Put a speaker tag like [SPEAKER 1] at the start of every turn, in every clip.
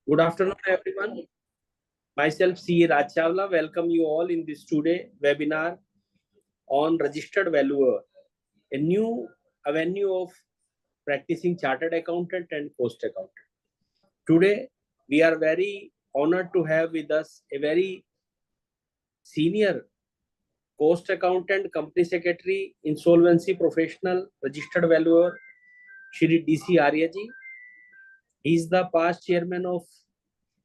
[SPEAKER 1] Good afternoon, everyone. Myself, C. Raj Chawla, welcome you all in this today webinar on registered valuer, a new avenue of practicing chartered accountant and cost accountant. Today, we are very honored to have with us a very senior cost accountant, company secretary, insolvency professional, registered valuer, Shri D.C. Arya ji. He is the past chairman of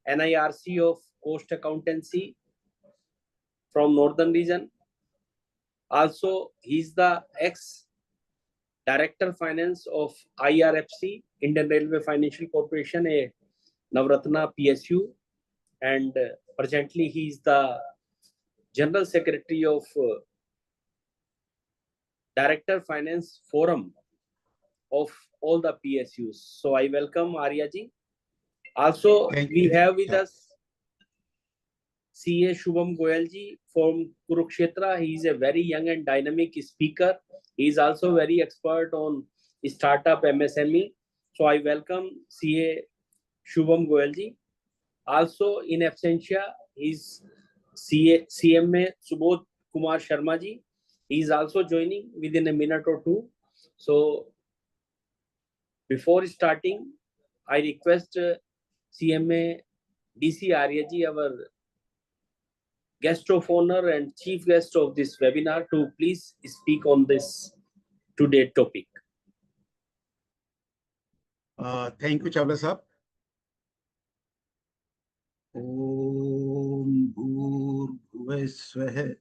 [SPEAKER 1] NIRC of Cost Accountancy from Northern region. Also, he is the ex-director finance of IRFC, Indian Railway Financial Corporation, a Navratna PSU, and presently he is the General Secretary of Director Finance Forum of all the PSUs. So I welcome Arya ji. Also, we have with us CA Shubham Goyal ji from Kurukshetra. He is a very young and dynamic speaker. He is also very expert on startup MSME. So I welcome CA Shubham Goyal ji. Also in absentia is CMA Subodh Kumar Sharma ji. He is also joining within a minute or two. So before starting, I request CMA DC Arya ji, our guest of honor and chief guest of this webinar, to please speak on this today topic.
[SPEAKER 2] Thank you, Chawla Sahab. Om Bhurbhuvah Swah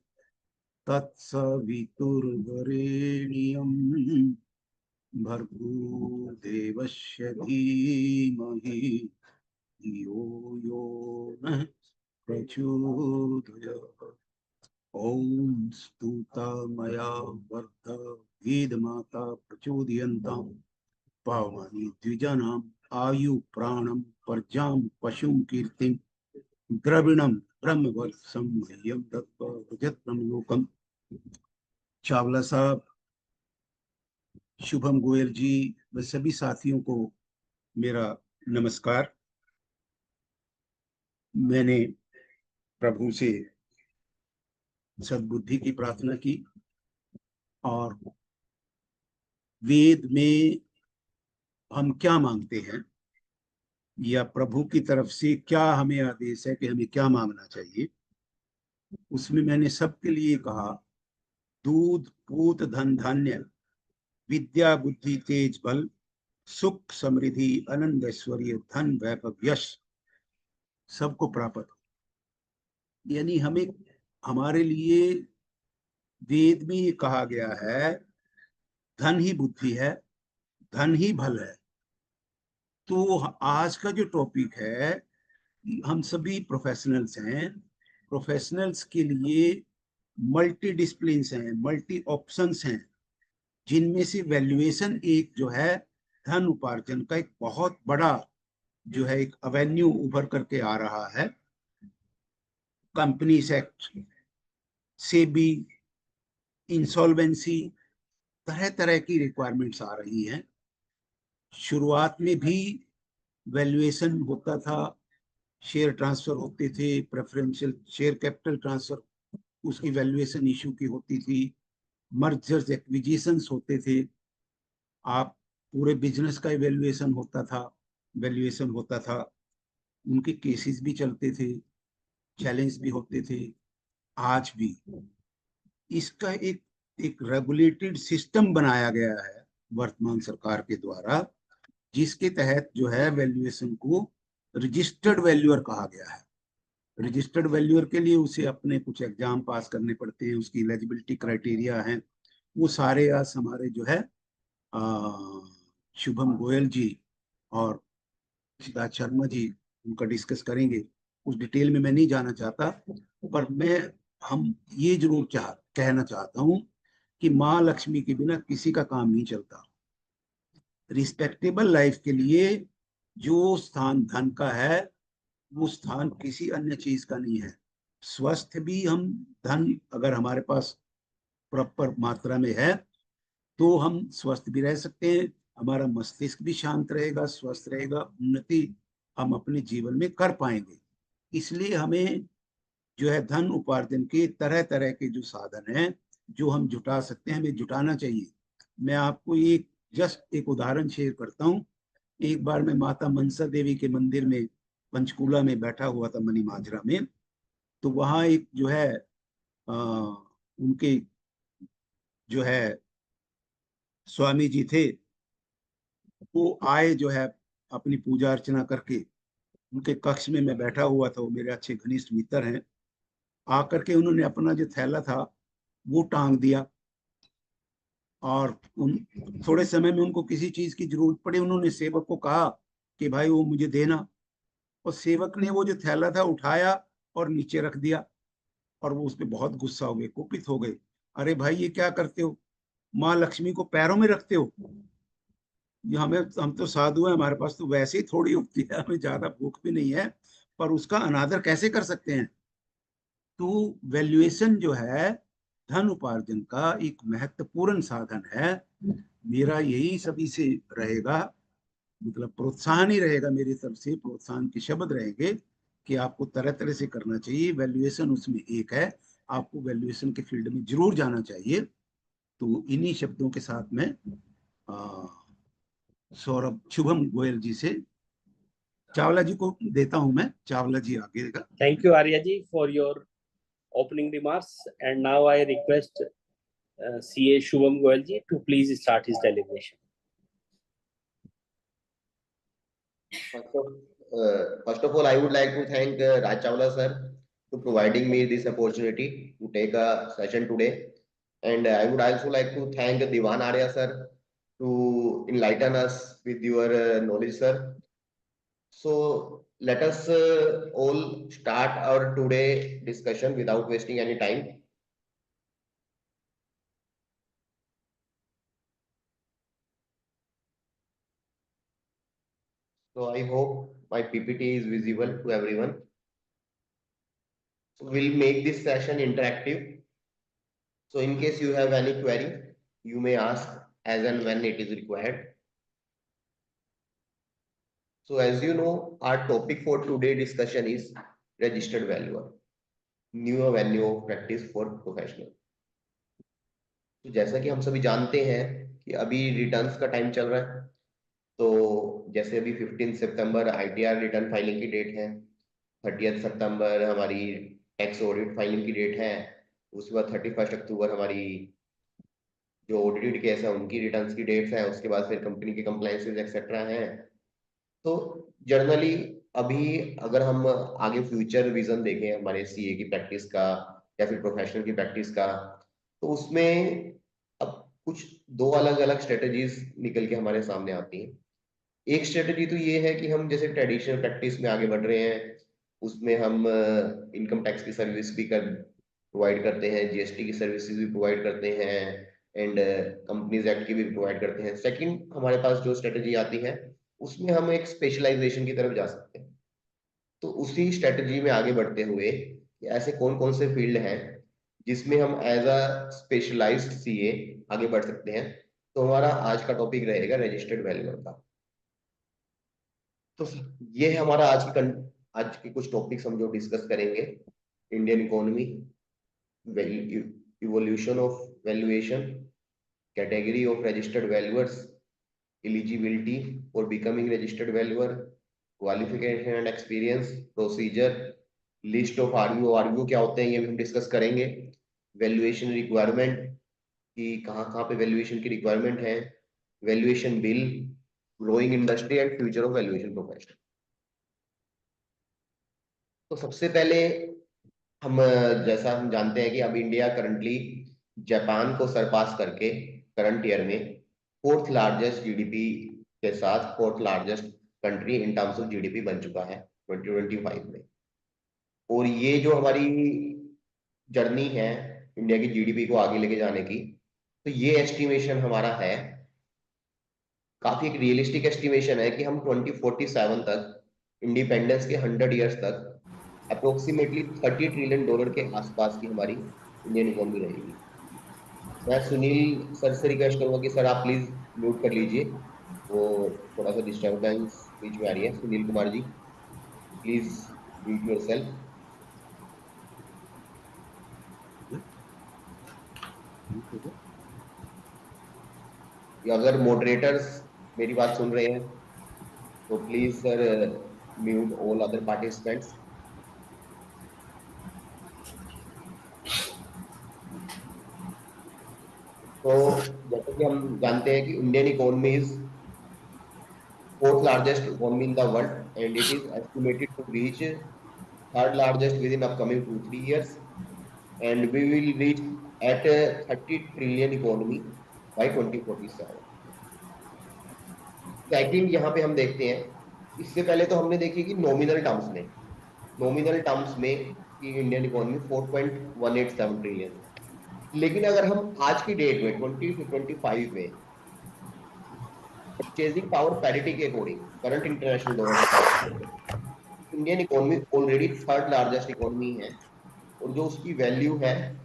[SPEAKER 2] Tatsaviturvarenyam Bhargo Devasya Dhimahi Yo Yo Nah Prachodayat. Om Stuta Maya Vardha Vedmata Prachodyantam Pavani Dvijanam Ayu Pranam Parjam Pashum Kirtim द्रविणम ब्रह्मवर्षम मह्यम दत्वा भजत्रम लोकम. चावला साहब, शुभम गोयल जी व सभी साथियों को मेरा नमस्कार. मैंने प्रभु से सद्बुद्धि की प्रार्थना की और वेद में हम क्या मांगते हैं या प्रभु की तरफ से क्या हमें आदेश है कि हमें क्या मांगना चाहिए, उसमें मैंने सबके लिए कहा दूध पूत धन धान्य विद्या बुद्धि तेज बल सुख समृद्धि आनंद ऐश्वर्य धन वैभव यश सबको प्राप्त हो. यानी हमें हमारे लिए वेद में ये कहा गया है धन ही बुद्धि है, धन ही बल है. तो आज का जो टॉपिक है, हम सभी प्रोफेशनल्स हैं. प्रोफेशनल्स के लिए मल्टी डिसिप्लिन्स हैं, मल्टी ऑप्शंस हैं, जिनमें से वैल्यूएशन एक जो है धन उपार्जन का एक बहुत बड़ा जो है एक एवेन्यू उभर करके आ रहा है. कंपनीज एक्ट, सेबी, इंसॉल्वेंसी, तरह तरह की रिक्वायरमेंट्स आ रही हैं. शुरुआत में भी वैल्यूएशन होता था, शेयर ट्रांसफर होते थे, प्रेफरेंशियल शेयर कैपिटल ट्रांसफर, उसकी वैल्यूएशन इशू की होती थी, मर्जर्स एक्विजिशंस होते थे, आप पूरे बिजनेस का वैल्यूएशन होता था, उनके केसेस भी चलते थे, चैलेंज भी होते थे. आज भी इसका एक रेगुलेटेड सिस्टम बनाया गया है वर्तमान सरकार के द्वारा, जिसके तहत जो है वैल्यूएशन को रजिस्टर्ड वैल्यूअर कहा गया है. रजिस्टर्ड वैल्यूअर के लिए उसे अपने कुछ एग्जाम पास करने पड़ते हैं, उसकी एलिजिबिलिटी क्राइटेरिया हैं, वो सारे आज हमारे जो है शुभम गोयल जी और सिद्धार्थ शर्मा जी उनका डिस्कस करेंगे. उस डिटेल में मैं नहीं जाना चाहता, पर हम ये जरूर कहना चाहता हूँ कि माँ लक्ष्मी के बिना किसी का काम नहीं चलता. रिस्पेक्टेबल लाइफ के लिए जो स्थान धन का है वो स्थान किसी अन्य चीज का नहीं है. स्वस्थ भी हम धन अगर हमारे पास प्रॉपर मात्रा में है तो हम स्वस्थ भी रह सकते हैं, हमारा मस्तिष्क भी शांत रहेगा, स्वस्थ रहेगा, उन्नति हम अपने जीवन में कर पाएंगे। इसलिए हमें जो है धन उपार्जन के तरह तरह के जो साधन हैं जो हम जुटा सकते हैं, हमें जुटाना चाहिए। मैं आपको एक जस्ट एक उदाहरण शेयर करता हूँ। एक बार मैं माता मनसा देवी के मंदिर में पंचकूला में बैठा हुआ था, मनी माजरा में। तो वहाँ एक जो है उनके जो है स्वामी जी थे, वो आए जो है अपनी पूजा अर्चना करके। उनके कक्ष में मैं बैठा हुआ था, वो मेरे अच्छे घनिष्ठ मित्र हैं। आकर के उन्होंने अपना जो थैला था वो टांग दिया, और उन थोड़े समय में उनको किसी चीज की जरूरत पड़ी, उन्होंने सेवक को कहा कि भाई वो मुझे देना। और सेवक ने वो जो थैला था उठाया और नीचे रख दिया, और वो उस पर बहुत गुस्सा हो गए, कुपित हो गए। अरे भाई ये क्या करते हो, माँ लक्ष्मी को पैरों में रखते हो? ये हम तो साधु हैं, हमारे पास तो वैसे ही थोड़ी उगती है, हमें ज्यादा भूख भी नहीं है, पर उसका अनादर कैसे कर सकते हैं? तो वैल्यूएशन जो है धन उपार्जन का एक महत्वपूर्ण साधन है। मेरा यही सभी से रहेगा, मतलब प्रोत्साहन ही रहेगा, मेरी तरफ से प्रोत्साहन के शब्द रहेंगे कि आपको तरह तरह से करना चाहिए। वैल्यूएशन उसमें एक है, आपको वैल्यूएशन के फील्ड में जरूर जाना चाहिए। तो इन्हीं शब्दों के साथ में सौरभ शुभम गोयल जी से चावला जी को देता हूं मैं। चावला जी आगे का।
[SPEAKER 1] Thank you, Arya ji, for your opening remarks. And now I request CA Shubham Goyal ji to please start his deliberation.
[SPEAKER 3] First of all, I would like to thank Raj Chawla sir to providing me this opportunity to take a session today. And I would also like to thank Diwan Arya sir to enlighten us with your knowledge, sir. So let us all start our today discussion without wasting any time. So I hope my PPT is visible to everyone. So we'll make this session interactive. So in case you have any query, you may ask as and when it is required. So as you know, our topic for today discussion is registered valuer, new avenue of practice for professional. तो जैसा कि हम सभी जानते हैं कि अभी returns का टाइम चल रहा है। तो जैसे अभी 15 सितंबर ITR रिटर्न फाइलिंग की डेट है, 30 सितंबर हमारी टैक्स ऑडिट फाइलिंग की डेट है, उसके बाद 31 अक्टूबर हमारी जो ऑडिटेड केस है उनकी रिटर्न्स की डेट्स हैं, उसके बाद फिर कंपनी के कंप्लायंसेस एक्सेट्रा हैं। तो जनरली अभी अगर हम आगे फ्यूचर विजन देखें हमारे सीए की प्रैक्टिस का या फिर प्रोफेशनल की प्रैक्टिस का, तो उसमें अब कुछ दो अलग अलग स्ट्रेटजीज निकल के हमारे सामने आती हैं। एक स्ट्रेटजी तो ये है कि हम जैसे ट्रेडिशनल प्रैक्टिस में आगे बढ़ रहे हैं, उसमें हम इनकम टैक्स की सर्विस भी प्रोवाइड करते हैं, जीएसटी की सर्विसेज भी प्रोवाइड करते हैं, एंड कंपनीज एक्ट की भी प्रोवाइड करते हैं। सेकंड हमारे पास जो स्ट्रेटजी आती है उसमें हम एक स्पेशलाइजेशन की तरफ जा सकते हैं। तो उसी स्ट्रेटजी में आगे बढ़ते हुए ऐसे कौन कौन से फील्ड हैं जिसमें हम एज अ स्पेशलाइज्ड सीए आगे बढ़ सकते हैं। तो हमारा आज का टॉपिक रहेगा रजिस्टर्ड वैल्यूअर का। तो ये है हमारा आज के कुछ टॉपिक्स हम जो डिस्कस करेंगे। Indian economy, evolution of valuation, category of registered valuers, eligibility for becoming registered valuer, qualification and experience, procedure, list of RVO। RVO क्या होते हैं ये भी हम डिस्कस करेंगे। वैल्यूएशन रिक्वायरमेंट कि कहाँ कहाँ पे वैल्यूएशन की रिक्वायरमेंट है, valuation bill, growing industry and future of valuation profession. तो सबसे पहले हम जैसा हम जानते हैं कि अब इंडिया करंटली जापान को सरपास करके करंट ईयर में फोर्थ लार्जेस्ट जीडीपी के साथ fourth largest country in terms of GDP बन चुका है 2025 में। और ये जो हमारी जर्नी है इंडिया की जीडीपी को आगे लेके जाने की, तो ये एस्टिमेशन हमारा है, काफी एक रियलिस्टिक एस्टिमेशन है कि हम 2047 तक इंडिपेंडेंस के 100 ईयर्स तक अप्रोक्सीमेटली $30 ट्रिलियन के आसपास की हमारी इंडियन इकोनॉमी रहेगी। मैं सुनील सर से रिक्वेस्ट करूंगा कि सर आप प्लीज म्यूट कर लीजिए, वो थोड़ा सा डिस्टर्बेंस बीच में आ रही है। Sunil Kumar ji. Please mute yourself. अगर मॉडरेटर्स मेरी बात सुन रहे हैं तो please sir mute all other participants. तो जैसे कि हम जानते हैं कि Indian economy is fourth largest economy in the world and it is estimated to reach third largest within upcoming 2-3 years, and we will reach at a 30 trillion economy by 2047। Second यहाँ पे हम देखते हैं, इससे पहले तो हमने देखी कि नॉमिनल टर्म्स में कि इंडियन इकोनॉमी 4.187 ट्रिलियन, लेकिन अगर हम आज की डेट में 2025 में परचेजिंग पावर पैरिटी के अकॉर्डिंग करंट इंटरनेशनल डॉलर के, Indian economy already third largest economy है, और जो उसकी वैल्यू है,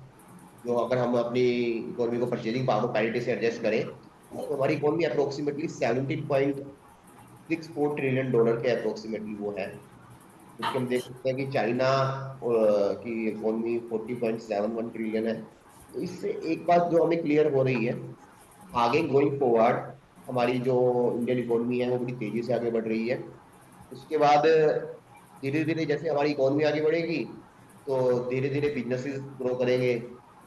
[SPEAKER 3] जो अगर हम अपनी इकोनॉमी को परचेजिंग पावर पैरिटी से एडजस्ट करें तो हमारी इकोनॉमी अप्रोक्सीमेटली 17.64 ट्रिलियन डॉलर के अप्रोक्सीमेटली वो है। जबकि हम देख सकते हैं कि चाइना की इकोनॉमी 40.71 ट्रिलियन है। तो इससे एक बात जो हमें क्लियर हो रही है, आगे गोइंग फॉरवर्ड हमारी जो इंडियन इकोनॉमी है वो बड़ी तेजी से आगे बढ़ रही है। उसके बाद धीरे धीरे जैसे हमारी इकोनॉमी आगे बढ़ेगी तो धीरे धीरे बिजनेसेस ग्रो करेंगे।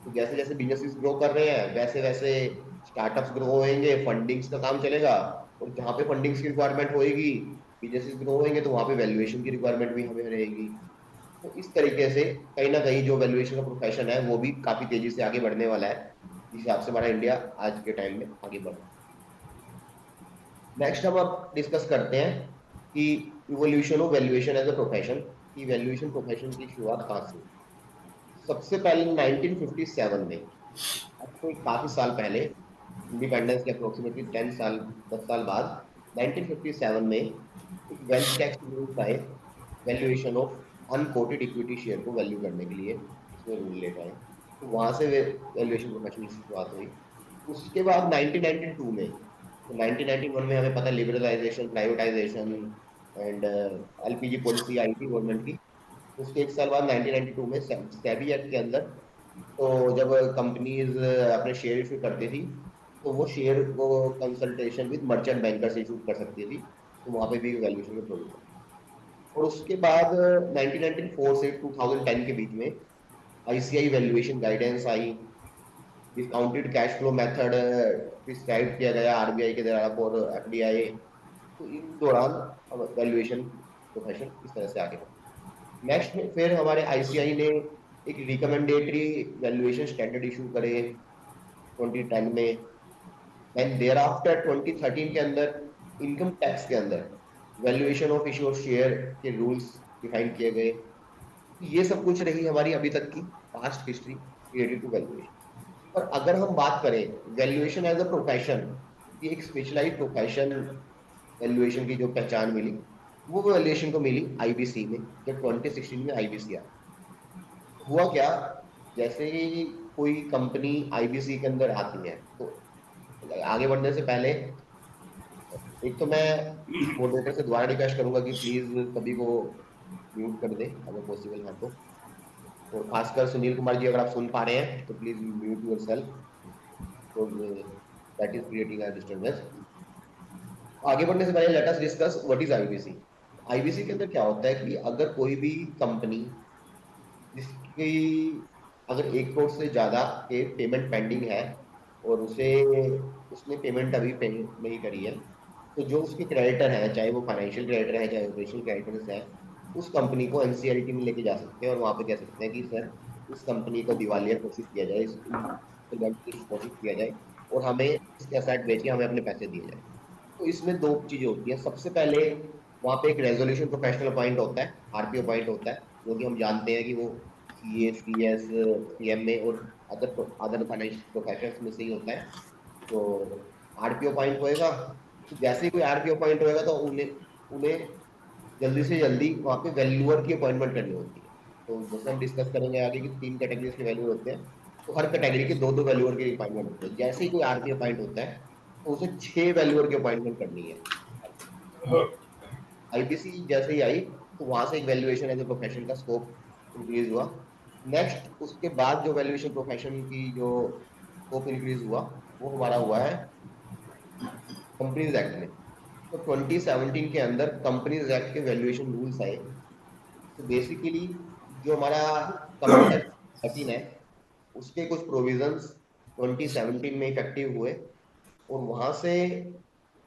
[SPEAKER 3] तो जैसे जैसे बिजनेसेस ग्रो कर रहे हैं वैसे वैसे स्टार्टअप्स ग्रो होंगे, फंडिंग्स का काम चलेगा, और जहाँ पे फंडिंग्स की रिक्वायरमेंट होगी, बिजनेसेस ग्रो होंगे, तो वहाँ पे वैल्यूएशन की रिक्वायरमेंट भी हमें रहेगी। तो इस तरीके से कहीं ना कहीं जो वैल्यूएशन का प्रोफेशन है वो भी काफी तेजी से आगे बढ़ने वाला है, जिस हिसाब से हमारा इंडिया आज के टाइम में आगे बढ़ रहा है। नेक्स्ट हम अब डिस्कस करते हैं कि evolution of valuation as a profession, की वैल्यूएशन प्रोफेशन की शुरुआत कहाँ से हुई। सबसे पहले 1957 में, अब तो काफी साल पहले, इंडिपेंडेंस के अप्रोक्सीमेटली 10 साल बाद 1957 में एक वेल्थ टैक्स रूल्स आए valuation of unquoted equity share को वैल्यू करने के लिए, इसमें रूल लेकर आए। तो वहां से वैल्यूएशन प्रोफेशन की शुरुआत हुई। उसके बाद 1992 में, तो 1991 में हमें पता है liberalisation, privatisation and LPG policy आई थी गवर्नमेंट की। उसके एक साल बाद 1992 में सेबी एक्ट के अंदर, तो जब कंपनीज अपने शेयर इशू करती थी तो वो शेयर को consultation with merchant bankers issue कर सकती थी, तो वहां पे भी वैल्यूएशन के प्रोविजन। और उसके बाद 1994 से 2010 के बीच में आईसीआई वैल्यूएशन गाइडेंस आई, discounted cash flow method prescribe किया गया आरबीआई के द्वारा और एफडीआई। तो इन दौरान वैल्यूएशन प्रोफेशन इस तरह से आगे बढ़ा। नेक्स्ट फिर हमारे आईसीआई ने एक रिकमेंडेटरी वैल्यूएशन स्टैंडर्ड इशू करे 2010 में। एंड देयर आफ्टर 2013 के अंदर इनकम टैक्स के अंदर valuation of issue of share के रूल्स डिफाइन किए गए। ये सब कुछ रही हमारी अभी तक की past history related to valuation. पर अगर हम बात करें वैल्यूएशन एज अ प्रोफेशन, ये एक स्पेशलाइज्ड प्रोफेशन, वैल्यूएशन की जो पहचान मिली वो वैल्यूएशन को मिली आईबीसी में, जब 2016 में आईबीसी आया। हुआ क्या, जैसे ही कोई कंपनी आईबीसी के अंदर आती है तो आगे बढ़ने से पहले एक तो मैं मॉडरेटर से दोबारा रिक्वेस्ट करूंगा कि प्लीज सभी को म्यूट कर दे अगर पॉसिबल है तो, और खासकर सुनील कुमार जी अगर आप सुन पा रहे हैं तो प्लीज म्यूट योरसेल्फ, तो that is creating a disturbance. आगे बढ़ने से पहले late us discuss what is IBC. IBC के अंदर क्या होता है कि अगर कोई भी कंपनी जिसकी अगर 1 करोड़ से ज्यादा के पेमेंट पेंडिंग है और उसने पेमेंट अभी पे नहीं करी है, तो जो उसके क्रेडिटर है, चाहे वो फाइनेंशियल क्रेडिटर है चाहे ऑपरेशनल क्रेडिटर्स है, उस कंपनी को एनसीएलटी में लेके जा सकते हैं और वहां पे कह सकते हैं कि सर इस कंपनी को दिवालिया घोषित किया जाए, इस घोषित किया जाए और हमें इसके एसेट बेच के हमें अपने पैसे दिए जाए। तो इसमें दो चीजें होती हैं। सबसे पहले वहां पे एक रेजोल्यूशन प्रोफेशनल पॉइंट होता है, आरपीओ पॉइंट होता है, जो कि हम जानते हैं कि वो सीए, सीएस, सीएमए और अदर फाइनेंशियल प्रोफेशनल्स में से ही होता है। तो आरपीओ पॉइंट होएगा, तो जैसे ही कोई आरपीओ पॉइंट होएगा तो उन्हें उन्हें जल्दी से जल्दी वहां पे वैल्यूअर की अपॉइंटमेंट करनी होती है। तो जैसे हम डिस्कस करेंगे आगे कि 3 कैटेगरीज के वैल्यूअर होते हैं, तो हर कैटेगरी के 2-2 वैल्यूअर की अपॉइंटमेंट होती है। जैसे ही कोई आरपीओ पॉइंट होता है तो उसे 6 वैल्यूअर की अपॉइंटमेंट करनी है। आईपीसी जैसे ही आई तो वहां से एक वैल्यूएशन एज ए प्रोफेशन का स्कोप इंक्रीज हुआ। नेक्स्ट उसके बाद जो वैल्यूएशन प्रोफेशन की जो स्कोप इंक्रीज हुआ वो हमारा हुआ है कंपनीज एक्ट में। तो 2017 के अंदर कंपनीज एक्ट के वैल्यूएशन रूल्स आए। तो बेसिकली जो हमारा कंपनीज एक्ट 13 है उसके कुछ प्रोविजंस 2017 में इफेक्टिव हुए और वहां से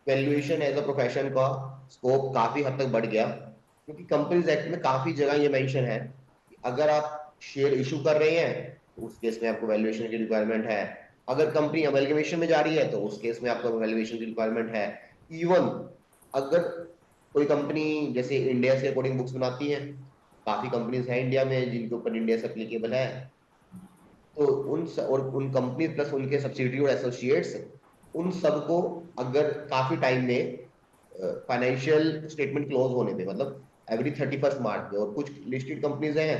[SPEAKER 3] वैल्यूएशन एज अ प्रोफेशन का स्कोप काफी हद तक बढ़ गया, क्योंकि कंपनीज एक्ट में काफी जगह ये मेंशन है कि अगर आप शेयर इशू कर रहे हैं तो उस केस में आपको वैल्यूएशन की रिक्वायरमेंट है। अगर कंपनी अमेलगमेशन में जा रही है तो उस केस में आपको वैल्यूएशन की रिक्वायरमेंट है। इवन अगर कोई कंपनी जैसे इंडिया से अकॉर्डिंग बुक्स बनाती है, काफी कंपनीज हैं इंडिया में जिनके ऊपर इंडिया से एप्लीकेबल है, तो उन कंपनी प्लस उनके सब्सिडियरी और एसोसिएट्स उन सबको अगर काफी टाइम में फाइनेंशियल स्टेटमेंट क्लोज होने पे, मतलब एवरी 31 मार्च में, और कुछ लिस्टेड कंपनीज हैं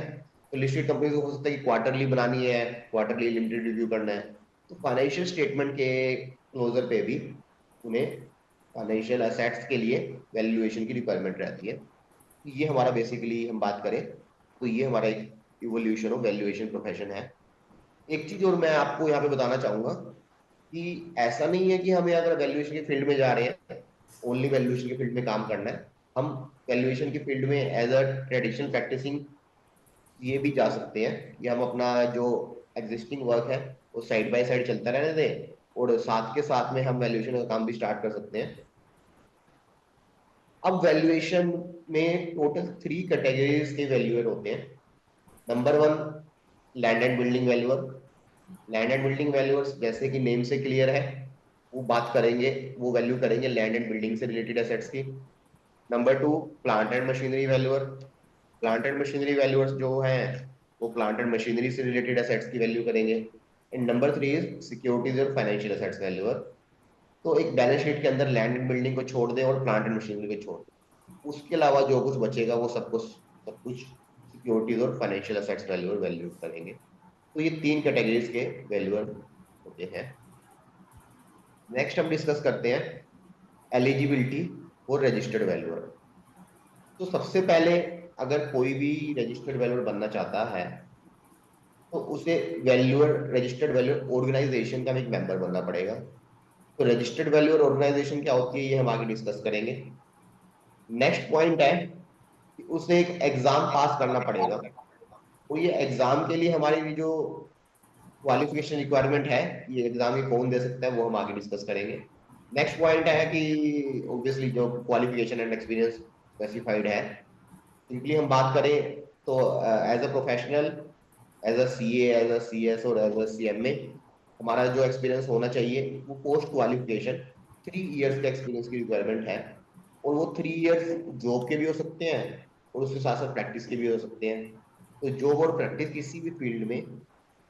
[SPEAKER 3] तो लिस्टेड कंपनीज को हो सकता है कि क्वार्टरली बनानी है, क्वार्टरली लिमिटेड रिव्यू करना है, तो फाइनेंशियल स्टेटमेंट के क्लोजर पे भी उन्हें फाइनेंशियल एसेट्स के लिए वैल्यूएशन की रिक्वायरमेंट रहती है। ये हमारा बेसिकली हम बात करें तो ये हमारा एक इवोल्यूशन ऑफ वैल्यूएशन प्रोफेशन है। एक चीज और मैं आपको यहाँ पे बताना चाहूंगा कि ऐसा नहीं है कि हमें अगर वैल्यूएशन के फील्ड में जा रहे हैं ओनली वैल्यूएशन के फील्ड में काम करना है। हम वैल्यूएशन के फील्ड में एज अ ट्रेडिशनल प्रैक्टिसिंग ये भी जा सकते हैं कि हम अपना जो एग्जिस्टिंग वर्क है वो साइड बाय साइड चलता रहने दें और साथ के साथ में हम वैल्यूएशन का काम भी स्टार्ट कर सकते हैं। अब वैल्यूएशन में टोटल 3 कैटेगरीज के वैल्यूअर होते हैं। Number 1, land and building valuer. Land and building valuers जैसे कि नेम से क्लियर है, वो बात करेंगे, वो वैल्यू करेंगे लैंड एंड बिल्डिंग से रिलेटेड एसेट्स की। Number 2, plant and machinery valuer. Plant and machinery valuers जो हैं वो प्लांट एंड मशीनरी से रिलेटेड एसेट्स की वैल्यू करेंगे। एंड नंबर 3 इज सिक्योरिटीज और फाइनेंशियल एसेट्स वैल्यूअर। तो एक बैलेंस शीट के अंदर लैंड एंड बिल्डिंग को छोड़ दें और प्लांट एंड मशीनरी को छोड़ दें, उसके अलावा जो कुछ बचेगा वो सब कुछ सिक्योरिटीज और फाइनेंशियल एसेट्स वैल्यू करेंगे। तो ये 3 कैटेगरीज के वैल्यूअर होते हैं। नेक्स्ट हम डिस्कस करते हैं एलिजिबिलिटी और रजिस्टर्ड वैल्यूअर। तो सबसे पहले अगर कोई भी रजिस्टर्ड वैल्यूअर बनना चाहता है तो उसे वैल्यूअर रजिस्टर्ड वैल्यूअर ऑर्गेनाइजेशन का भी एक मेंबर बनना पड़ेगा। तो रजिस्टर्ड वैल्यूअर ऑर्गेनाइजेशन क्या होती है ये हम आगे डिस्कस करेंगे। नेक्स्ट पॉइंट है कि उसे एक एग्जाम पास करना पड़ेगा, और ये एग्जाम के लिए हमारी जो क्वालिफिकेशन रिक्वायरमेंट है, ये एग्जाम ये कौन दे सकता है वो हम आगे डिस्कस करेंगे। नेक्स्ट पॉइंट है कि ऑब्वियसली जो क्वालिफिकेशन एंड एक्सपीरियंस स्पेसिफाइड है, सिंपली हम बात करें तो as a professional, as a CA, as a CS और एज अ सीएमए हमारा जो एक्सपीरियंस होना चाहिए वो पोस्ट क्वालिफिकेशन 3 इयर्स का एक्सपीरियंस की रिक्वायरमेंट है। और वो 3 इयर्स जॉब के भी हो सकते हैं और उसके साथ साथ प्रैक्टिस के भी हो सकते हैं। तो जॉब और प्रैक्टिस किसी भी फील्ड में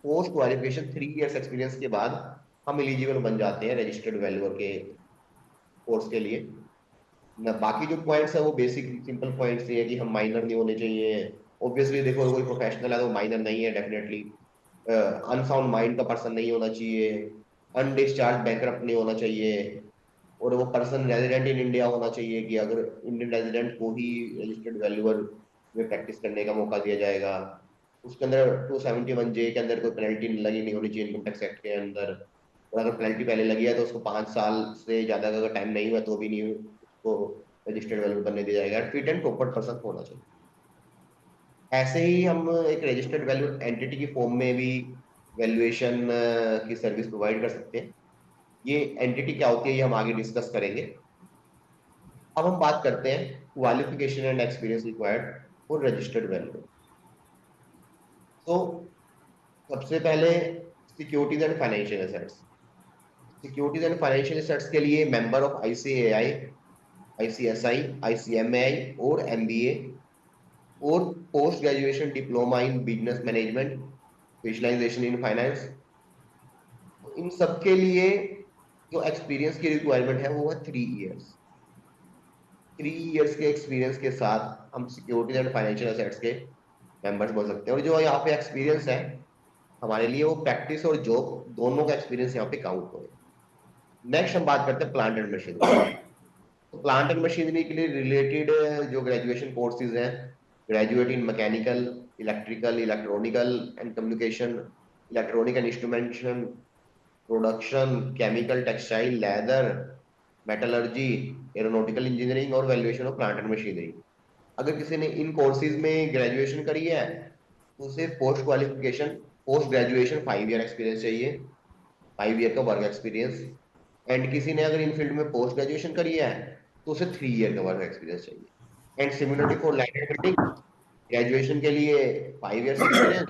[SPEAKER 3] पोस्ट क्वालिफिकेशन 3 इयर्स एक्सपीरियंस के बाद हम एलिजिबल बन जाते हैं रजिस्टर्ड वैल्यूअर के कोर्स के लिए। ना बाकी जो पॉइंट्स है वो बेसिक सिंपल पॉइंट्स ये है कि हम माइनर नहीं होने चाहिए। ऑब्वियसली देखो कोई प्रोफेशनल है तो माइनर नहीं है डेफिनेटली। अनसाउंड माइंड का पर्सन नहीं होना चाहिए, अनडिस्चार्ज बैंकरप्ट नहीं होना चाहिए, और वो पर्सन रेजिडेंट इन इंडिया होना चाहिए कि अगर इंडियन रेजिडेंट को ही रजिस्टर्ड वैल्यूअर में प्रैक्टिस करने का मौका दिया जाएगा। उसके अंदर 271J के अंदर कोई पेनल्टी लगी नहीं होनी चाहिए इनकम टैक्स एक्ट के अंदर। और अगर पेनल्टी पहले लगी है तो उसको 5 साल से ज्यादा का अगर टाइम नहीं हुआ तो भी नहीं उसको रजिस्टर्ड वैल्यूअर बनने दिया जाएगा। फिट एंड प्रॉपर पर्सन होना चाहिए। ऐसे ही हम एक रजिस्टर्ड वैल्यू एंटिटी की फॉर्म में भी वैल्यूएशन की सर्विस प्रोवाइड कर सकते हैं। ये एंटिटी क्या होती है ये हम आगे डिस्कस करेंगे। अब हम बात करते हैं qualification and experience required for registered value. तो सबसे पहले securities and financial assets. Securities and financial assets के लिए member of ICAI, ICSI, ICMAI और एमबीए और post graduation diploma in business management, specialisation in finance, इन सब के लिए जो एक्सपीरियंस की रिक्वायरमेंट है वो है 3 इयर्स। 3 इयर्स के एक्सपीरियंस के साथ हम सिक्योरिटीज एंड फाइनेंशियल एसेट्स के मेंबर्स बन सकते हैं। और जो यहाँ पे एक्सपीरियंस है हमारे लिए वो प्रैक्टिस और जॉब दोनों का एक्सपीरियंस यहाँ पे काउंट होगा। नेक्स्ट हम बात करते हैं प्लांट एंड मशीनरी। तो प्लांट एंड मशीनरी के लिए रिलेटेड जो ग्रेजुएशन कोर्सेज हैं graduate in mechanical, electrical, electronical and communication, electronic and instrumentation, production, chemical, textile, leather, metallurgy, aeronautical engineering और valuation of plant and machinery. अगर किसी ने इन courses में ग्रेजुएशन करी है तो उसे post qualification, post graduation 5 year experience चाहिए, 5 ईयर का वर्क एक्सपीरियंस. एंड किसी ने अगर इन फील्ड में पोस्ट ग्रेजुएशन करी है तो उसे 3 ईयर का वर्क एक्सपीरियंस चाहिए. And similarly for land and building, graduation के लिए 5 years experience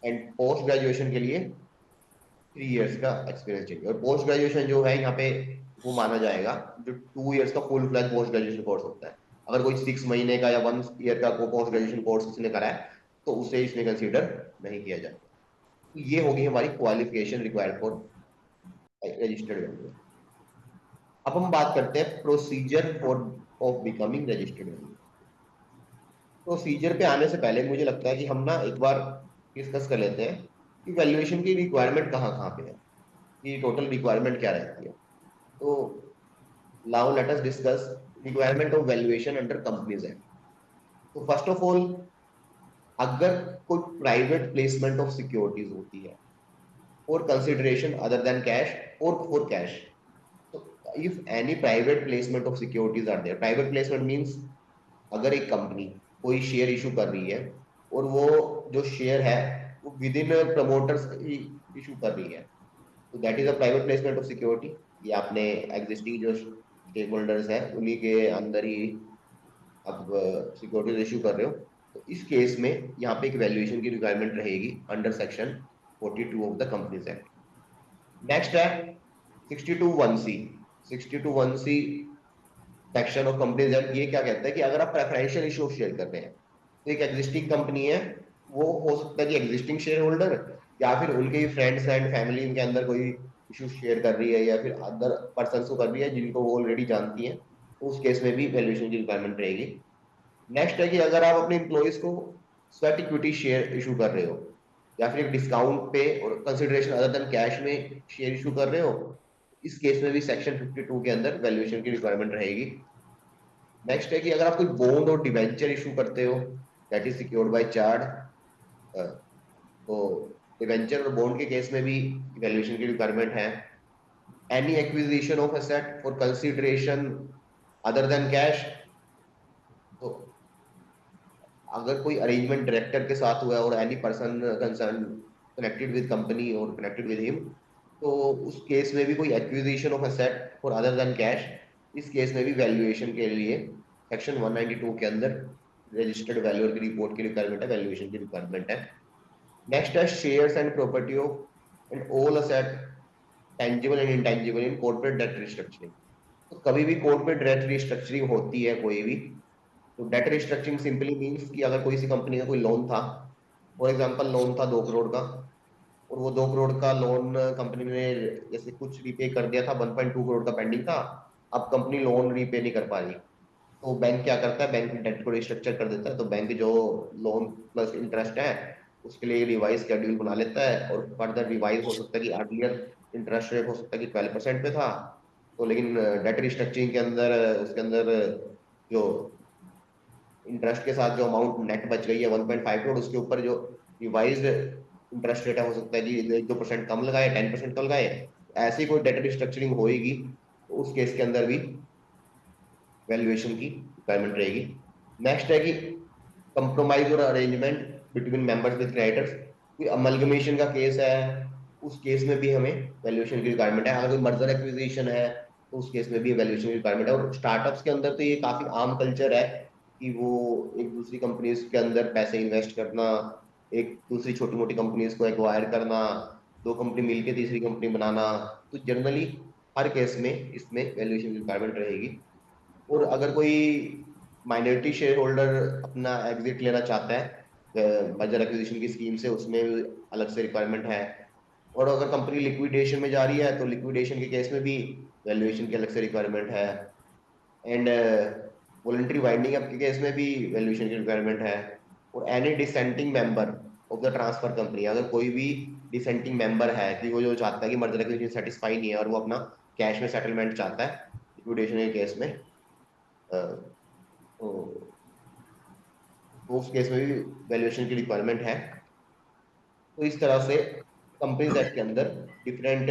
[SPEAKER 3] and post graduation के लिए 3 ईयर्स का एक्सपीरियंस चाहिए. और पोस्ट ग्रेजुएशन जो है यहाँ पे वो माना जाएगा जो 2 ईयर्स का full fledge post graduation course होता है. अगर कोई 6 महीने का या 1 ईयर का पोस्ट ग्रेजुएशन कोर्स किसी ने करा है तो उसे इसमें कंसीडर नहीं किया जाएगा. तो ये होगी हमारी qualification required for registered valuer. अब हम बात करते हैं procedure for of becoming registered valuer. Procedure पे आने से पहले मुझे लगता है कि हम ना एक बार डिस्कस कर लेते हैं कि वैल्यूएशन की रिक्वायरमेंट कहाँ कहाँ पे है, कि टोटल रिक्वायरमेंट क्या रहती है. तो now let us discuss requirement of valuation under Companies Act. तो फर्स्ट ऑफ ऑल, अगर कोई प्राइवेट प्लेसमेंट ऑफ सिक्योरिटीज होती है और कंसिडरेशन अदर देन कैश और फॉर कैश, तो if any private placement of securities are there, private placement means अगर एक कंपनी कोई शेयर इशू कर रही है और वो जो शेयर है वो विद इन प्रमोटर्स इशू कर रही है, तो that is a private placement of security. ये आपने एग्जिस्टिंग जो स्टेक होल्डर्स हैं उन्हीं के अंदर ही अब सिक्योरिटीज इशू कर रहे हो. तो इस केस में यहाँ पे एक वैल्यूएशन की रिक्वायरमेंट रहेगी under section 42 of the companies act. Next है 62(1)(c). 62(1)(c) section of companies act ये क्या कहता है कि अगर आप प्रेफरेंशियल इशू शेयर कर रहे हैं तो एक एग्जिस्टिंग कंपनी है, वो हो सकता है कि एग्जिस्टिंग शेयर होल्डर या फिर उनके फ्रेंड्स एंड फैमिली के अंदर कोई इशू शेयर कर रही है या फिर अदर पर्सन को कर रही है जिनको वो ऑलरेडी जानती है, तो उस केस में भी वैल्यूएशन की रिक्वायरमेंट रहेगी. नेक्स्ट है कि अगर आप अपने एम्प्लॉइज को स्वेट इक्विटी शेयर इशू कर रहे हो या फिर एक डिस्काउंट पे और कंसिडरेशन अदर देन कैश में शेयर इशू कर रहे हो, इस केस में भी सेक्शन 52 के अंदर वैल्यूएशन की रिक्वायरमेंट रहेगी. नेक्स्ट है कि अगर आप कोई बॉन्ड और डिवेंचर इशू करते हो that is secured by chart, तो डिवेंचर और बॉन्ड के केस में भी वैल्यूएशन की रिक्वायरमेंट है. Any acquisition of asset for consideration other than cash, तो अगर कोई अरेंजमेंट डायरेक्टर के साथ हुआ है और any person concern connected with company और कनेक्टेड विद हिम, तो उस केस में भी कोई acquisition of asset for other than cash, इस केस में भी वैल्यूएशन के लिए सेक्शन 192 के अंदर रजिस्टर्ड वैल्यूअर की रिपोर्ट की रिक्वायरमेंट है, वैल्यूएशन की रिक्वायरमेंट है. नेक्स्ट है shares and property of and all asset tangible and intangible in corporate debt restructuring. तो कभी भी कॉर्पोरेट डेट रिस्ट्रक्चरिंग होती है कोई भी, तो डेट रिस्ट्रक्चरिंग सिंपली मींस कि अगर कोई सी कंपनी का कोई लोन था, फॉर एग्जांपल लोन था 2 करोड़ का, और वो 2 करोड़ का लोन कंपनी ने जैसे कुछ रीपे कर दिया था, 1.2 करोड़ का पेंडिंग था, अब कंपनी लोन रीपे नहीं कर पा रही, तो बैंक क्या करता है, बैंक डेट को रिस्ट्रक्चर कर देता है. तो बैंक जो लोन प्लस इंटरेस्ट है उसके लिए रिवाइज शेड्यूल बना लेता है और फर्दर रिवाइज हो सकता है कि अर्लियर इंटरेस्ट रेट हो सकता है कि 12% पे था, तो लेकिन डेट रिस्ट्रक्चरिंग के अंदर उसके अंदर जो इंटरेस्ट के साथ जो अमाउंट नेट बच गई है 1.5 करोड़, उसके ऊपर जो रिवाइज्ड इंटरेस्ट रेट है हो सकता है कि 1-2% कम लगाए, 10% कम लगाए. ऐसी कोई डेट रिस्ट्रक्चरिंग होएगी तो उस केस के अंदर भी वैल्यूएशन की रिक्वायरमेंट रहेगी. नेक्स्ट है कि कंप्रोमाइज और arrangement between members with creditors. कोई अमलगमेशन का केस है, उस केस में भी हमें वैल्यूएशन की रिक्वायरमेंट है. अगर कोई मर्जर एक्विजिशन है तो उस केस में भी वैल्यूएशन की रिक्वायरमेंट है. और स्टार्टअप्स के अंदर तो ये काफी आम कल्चर है कि वो एक दूसरी कंपनीज के अंदर पैसे इन्वेस्ट करना, एक दूसरी छोटी मोटी कंपनीज को एक्वायर करना, 2 कंपनी मिलकर तीसरी कंपनी बनाना. तो जनरली हर केस में इसमें वैल्यूएशन की रिक्वायरमेंट रहेगी. और अगर कोई माइनॉरिटी शेयर होल्डर अपना एग्जिट लेना चाहता है मर्जर एक्विजिशन की स्कीम से, उसमें अलग से रिक्वायरमेंट है. और अगर कंपनी लिक्विडेशन में जा रही है तो लिक्विडेशन के केस में भी वैल्यूएशन की अलग से रिक्वायरमेंट है. एंड वॉलंटरी वाइंडिंग अप के केस में भी वैल्यूएशन की रिक्वायरमेंट है. और any dissenting member of the transfer company, अगर कोई भी डिसेंटिंग मेंबर है कि वो जो चाहता है कि मर्जर एक्विजिशन सेटिस्फाई नहीं है और वो अपना कैश में सेटलमेंट चाहता है लिक्विडेशन के केस में, तो तो उस केस में भी वैल्यूएशन की रिक्वायरमेंट है। तो इस तरह से कंपनीज एक्ट के अंदर डिफरेंट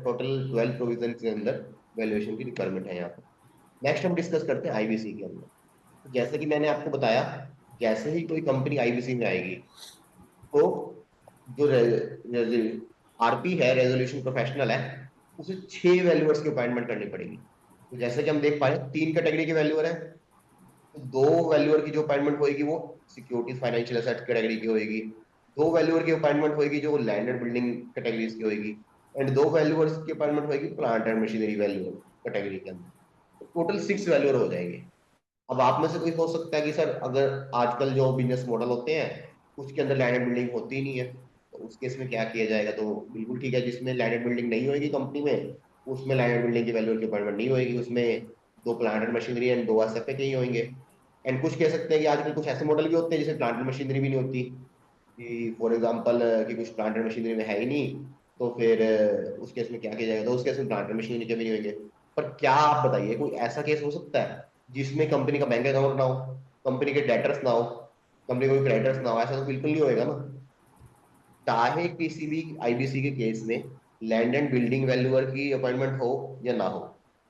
[SPEAKER 3] टोटल 12 प्रोविजन के अंदर वैल्यूएशन की रिक्वायरमेंट है यहाँ पे। नेक्स्ट हम डिस्कस करते हैं आईबीसी के अंदर। जैसे कि मैंने आपको बताया, जैसे ही कोई कंपनी आईबीसी में आएगी तो जो आरपी है, रेजोल्यूशन प्रोफेशनल है, उसे 6 वैल्यूअर्स की अपॉइंटमेंट करनी पड़ेगी। तो जैसे कि हम देख पा रहे हैं 3 कैटेगरी के वैल्यूअर है, तो 2 वैल्यूअर की जो अपॉइंटमेंट होगी वो सिक्योरिटीज फाइनेंशियल एसेट कैटेगरी की होगी, 2 वैल्यूअर की अपॉइंटमेंट होगी जो लैंड एंड बिल्डिंग कैटेगरीज की होगी, एंड 2 वैल्यूअर्स की अपॉइंटमेंट होगी plant and machinery valuer category के अंदर। टोटल 6 वैल्यूअर हो जाएंगे। अब आप में से कोई हो सकता है कि सर अगर आजकल जो बिजनेस मॉडल होते हैं उसके अंदर लैंड एंड बिल्डिंग होती ही नहीं है, तो उस केस में क्या किया जाएगा? तो बिल्कुल ठीक है, जिसमें लैंड एंड बिल्डिंग नहीं होगी कंपनी में, उसमें लैंड एंड बिल्डिंग की वैल्यू की अपॉइंटमेंट नहीं होगी, उसमें 2 plant and machinery and 2 SFA के ही होंगे। एंड कुछ कह सकते हैं कि आजकल कुछ ऐसे मॉडल भी होते हैं जिसमें प्लांट एंड मशीनरी भी नहीं होती, कि फॉर एग्जाम्पल कि कुछ प्लांट एंड मशीनरी में है ही नहीं, तो फिर उस केस में क्या किया जाएगा? तो उस केस में प्लांट एंड मशीनरी के भी नहीं होंगे। पर क्या आप बताइए, कोई ऐसा केस हो सकता है जिसमें कंपनी का बैंक अकाउंट ना हो, कंपनी के डेटर्स ना हो, कंपनी को क्रेडिटर्स ना हो? ऐसा तो बिल्कुल नहीं होएगा ना। चाहे किसी भी आईबीसी के केस में लैंड एंड बिल्डिंग वैल्यूअर की अपॉइंटमेंट हो या ना हो,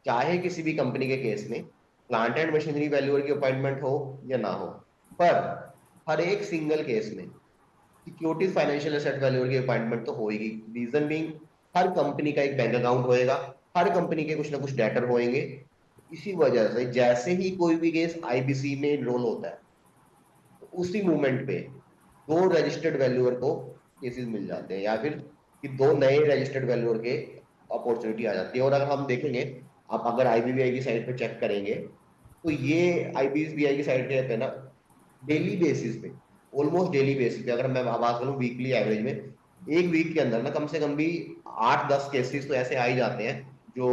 [SPEAKER 3] चाहे किसी भी कंपनी के केस में प्लांट एंड मशीनरी वैल्यूअर की अपॉइंटमेंट हो या ना हो, पर हर एक सिंगल केस में सिक्योरिटीज फाइनेंशियल एसेट वैल्यूअर की अपॉइंटमेंट तो होगी। रीजन बीइंग, हर कंपनी का एक बैंक अकाउंट होएगा, हर कंपनी के कुछ ना कुछ डेटर होंगे। इसी वजह से जैसे ही कोई भी केस आईबीसी में इनरोल होता है, तो उसी मूवमेंट पे 2 रजिस्टर्ड वैल्यूअर को केसेस मिल जाते हैं, या फिर कि 2 नए रजिस्टर्ड वैल्यूअर के अपॉर्चुनिटी आ जाती है। और अगर हम देखेंगे, आप अगर आईबीबीआई की साइट पे चेक करेंगे, तो ये आईबीबीआई की साइट पे ना डेली बेसिस पे, ऑलमोस्ट डेली बेसिस पे, अगर मैं बात करूं वीकली एवरेज में, एक वीक के अंदर ना कम से कम भी 8-10 केसेस तो ऐसे आ ही जाते हैं जो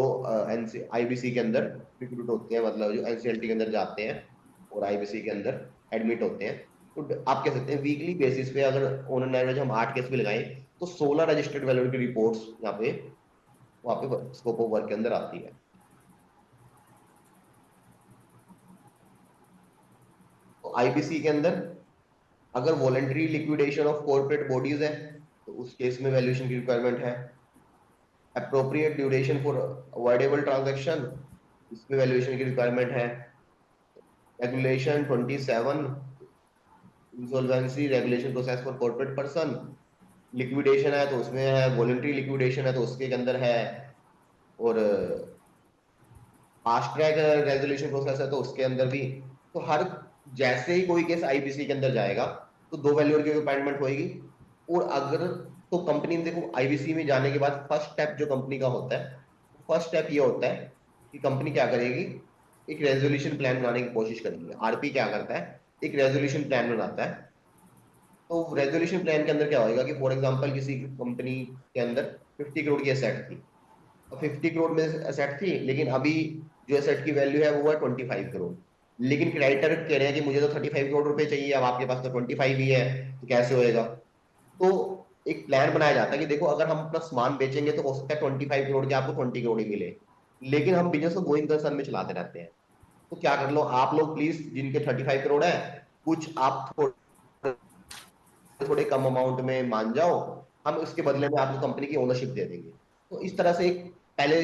[SPEAKER 3] आईबीसी के अंदर रिक्रूट होते हैं, मतलब जो एनसीएलटी के अंदर जाते हैं और आईबीसी के अंदर एडमिट होते हैं। तो आप कह सकते हैं वीकली बेसिस पे अगर ऑन एन एवरेज हम 8 केस भी लगाएं, तो 16 रजिस्टर्ड वैल्यू की रिपोर्ट्स यहाँ पे वहाँ पे स्कोप ऑफ वर्क के अंदर आती है। तो आईबीसी के अंदर अगर voluntary liquidation of corporate bodies है, तो उस केस में वैल्यूएशन की रिक्वायरमेंट है। Appropriate duration for avoidable transaction, इसमें वैल्यूएशन की रिक्वायरमेंट है। Regulation 27, insolvency regulation process for corporate person, liquidation है तो उसमें है, वॉलंटरी लिक्विडेशन है तो उसके अंदर है, और फास्ट ट्रैक रेजोल्यूशन प्रोसेस है तो उसके अंदर भी। तो हर जैसे ही कोई केस आईबीसी के अंदर जाएगा, तो 2 वैल्यूअर की अपॉइंटमेंट होगी। और अगर तो कंपनी में देखो, आईबीसी में जाने के बाद फर्स्ट स्टेप जो कंपनी का होता है, फर्स्ट स्टेप ये होता है कि कंपनी क्या करेगी, एक रेजोल्यूशन प्लान बनाने की कोशिश करेगी। आरपी क्या करता है, एक रेजोल्यूशन प्लान बनाता है। तो रेजोल्यूशन प्लान के अंदर क्या होगा कि फॉर एग्जांपल किसी कंपनी के अंदर 50 करोड़ की एसेट थी, और 50 करोड़ में एसेट थी, लेकिन अभी जो एसेट की वैल्यू है वो है 25 करोड़। लेकिन क्रेडिटर कह रहे हैं कि मुझे तो 35 करोड़ रुपए चाहिए, अब आपके पास तो 25 ही है, तो कैसे होएगा? तो एक प्लान बनाया जाता है कि देखो, अगर हम अपना सामान बेचेंगे तो हो सकता है 25 करोड़ के आपको 20 करोड़ ही मिले, लेकिन हम बिजनेस को गोइंग कंसर्न में चलाते रहते हैं। तो क्या कर लो आप लोग प्लीज, जिनके 35 करोड़ है, कुछ आप थोड़े थोड़े कम अमाउंट में मान जाओ, हम उसके बदले में आपको कंपनी की ओनरशिप दे देंगे। तो इस तरह से एक पहले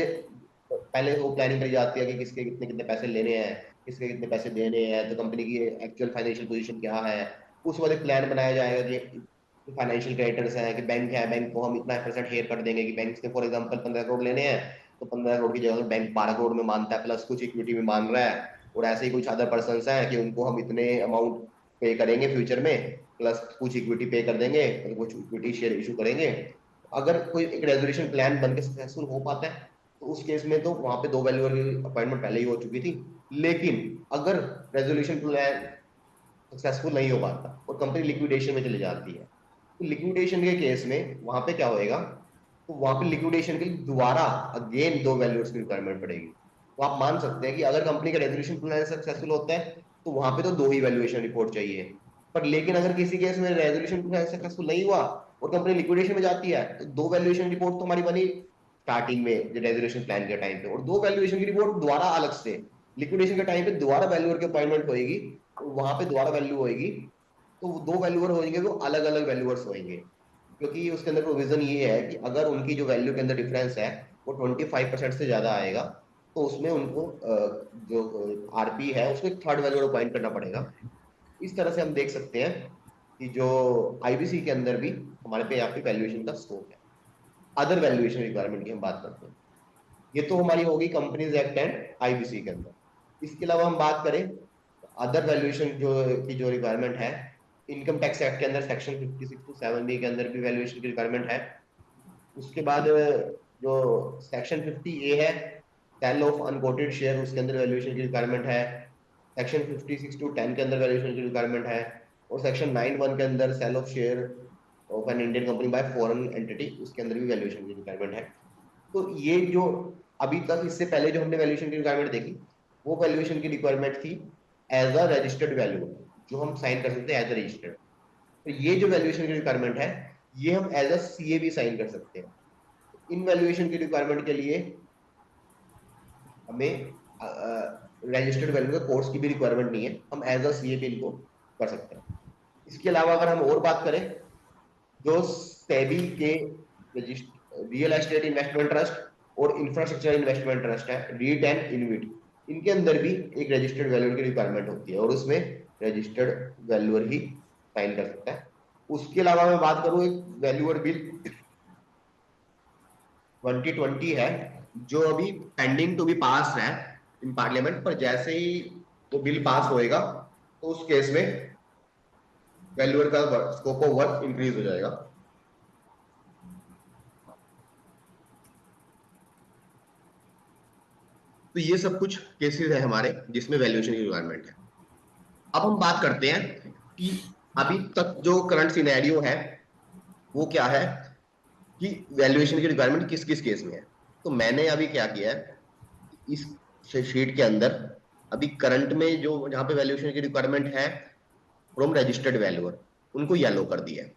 [SPEAKER 3] पहले वो प्लानिंग करी जाती है कि किसके कितने कितने पैसे लेने हैं, किसके कितने पैसे देने हैं, तो कंपनी की एक्चुअल फाइनेंशियल पोजीशन क्या है। उसके बाद एक प्लान बनाया जाएगा कि फाइनेंशियल क्रेडिटर्स हैं, कि बैंक है, बैंक को हम इतना परसेंट हेयर कर देंगे, कि बैंक से फॉर एग्जाम्पल 15 करोड़ लेने हैं, तो 15 करोड़ की जगह बैंक 12 करोड़ में मानता है, प्लस कुछ इक्विटी में मान रहा है। और ऐसे ही कुछ अदर पर्सन हैं कि उनको हम इतने अमाउंट पे करेंगे फ्यूचर में, प्लस कुछ इक्विटी पे कर देंगे और कुछ इक्विटी शेयर इशू करेंगे। अगर कोई एक रेजोल्यूशन प्लान बन के सक्सेसफुल हो पाता है, तो उस केस में तो वहां पे 2 वैल्यूअर की अपॉइंटमेंट पहले ही हो चुकी थी। लेकिन अगर रेजोल्यूशन प्लान सक्सेसफुल नहीं हो पाता और कंपनी लिक्विडेशन में चली जाती है, तो लिक्विडेशन के केस में वहां पे क्या होएगा, तो वहां पे लिक्विडेशन के लिए दोबारा अगेन 2 वैल्यूअर्स की रिक्वायरमेंट पड़ेगी। तो आप मान सकते हैं कि अगर कंपनी का रेजोल्यूशन प्लान सक्सेसफुल होता है, तो वहां पे तो 2 ही वैल्यूएशन रिपोर्ट चाहिए। पर लेकिन अगर किसी केस में रेजोल्यूशन प्लान सक्सेसफुल नहीं हुआ और कंपनी लिक्विडेशन में जाती है, तो 2 वैल्यूएशन रिपोर्ट तो हमारी बनी स्टार्टिंग में रेजोल्यूशन प्लान के टाइम पे, और 2 वैल्यूएशन की रिपोर्ट दोबारा अलग से लिक्विडेशन के टाइम पे दोबारा वैल्यूअर की अपॉइंटमेंट होगी, और वहां पे दोबारा वैल्यू होगी तो वो 2 वैल्यूअर होंगे, वो अलग अलग वैल्यूअर्स होंगे, क्योंकि उसके अंदर प्रोविजन ये है कि अगर उनकी जो वैल्यू के अंदर डिफरेंस है वो 25% से ज्यादा आएगा, तो उसमें उनको जो आरपी है उसको एक थर्ड वैल्यूअर अपॉइंट करना पड़ेगा। इस तरह से हम देख सकते हैं कि जो आईबीसी के अंदर भी हमारे पे यहाँ पे वैल्यूएशन का स्कोप है। अदर वैल्यूएशन रिक्वायरमेंट की हम बात करते हैं, ये तो हमारी होगी कंपनीज एक्ट एंड आईबीसी के अंदर। इसके अलावा हम बात करें अदर वैल्यूएशन जो रिक्वायरमेंट है, इनकम टैक्स एक्ट के अंदर सेक्शन 56 to 7B के अंदर भी वैल्यूएशन की रिक्वायरमेंट है। उसके बाद जो सेक्शन 50A है, सेल ऑफ अनकोटेड शेयर, उसके अंदर वैल्यूएशन की रिक्वायरमेंट है। सेक्शन 56 to 10 के अंदर वैल्यूएशन की रिक्वायरमेंट है। और सेक्शन 9(1) के अंदर sale of share of an Indian company by foreign entity, उसके अंदर भी वैल्यूएशन की रिक्वायरमेंट है। तो ये जो अभी तक इससे पहले जो हमने वैल्यूएशन की रिक्वायरमेंट देखी, वो वैल्यूएशन की रिक्वायरमेंट थी एज अ रजिस्टर्ड वैल्यू, जो हम साइन कर सकते हैं एज अ रजिस्टर्ड। तो ये जो वैल्यूएशन की रिक्वायरमेंट है, ये हम एज अ सीए भी साइन कर सकते हैं। इन वैल्यूएशन की रिक्वायरमेंट के लिए हमें रजिस्टर्ड वैल्यू का कोर्स की भी रिक्वायरमेंट नहीं है, हम एज अ सीए भी इनको कर सकते हैं। इसके अलावा अगर हम और बात करें, जो सेबी के रियल एस्टेट इन्वेस्टमेंट ट्रस्ट और इंफ्रास्ट्रक्चर इन्वेस्टमेंट ट्रस्ट है, रीट एंड इनविट, इनके अंदर भी एक रजिस्टर्ड वैल्यूअर की रिक्वायरमेंट होती है और उसमें रजिस्टर्ड वैल्यूअर ही साइन कर सकता है। उसके अलावा मैं बात करूं, एक वैल्यूअर बिल 2020 है, जो अभी पेंडिंग टू बी पास है इन पार्लियामेंट, पर जैसे ही वो बिल पास होएगा तो उस केस में वैल्यूअर का स्कोप ऑफ वर्क इंक्रीज हो जाएगा। तो ये सब कुछ केसेस है हमारे जिसमें वैल्यूएशन की रिक्वायरमेंट है। अब हम बात करते हैं कि अभी तक जो करंट सिनेरियो है वो क्या है, कि वैल्यूएशन की रिक्वायरमेंट किस किस केस में है। तो मैंने अभी क्या किया है, इस शीट के अंदर अभी करंट में जो जहां पे वैल्यूएशन की रिक्वायरमेंट है फ्रॉम रजिस्टर्ड वैल्यूअर, उनको येलो कर दिया है।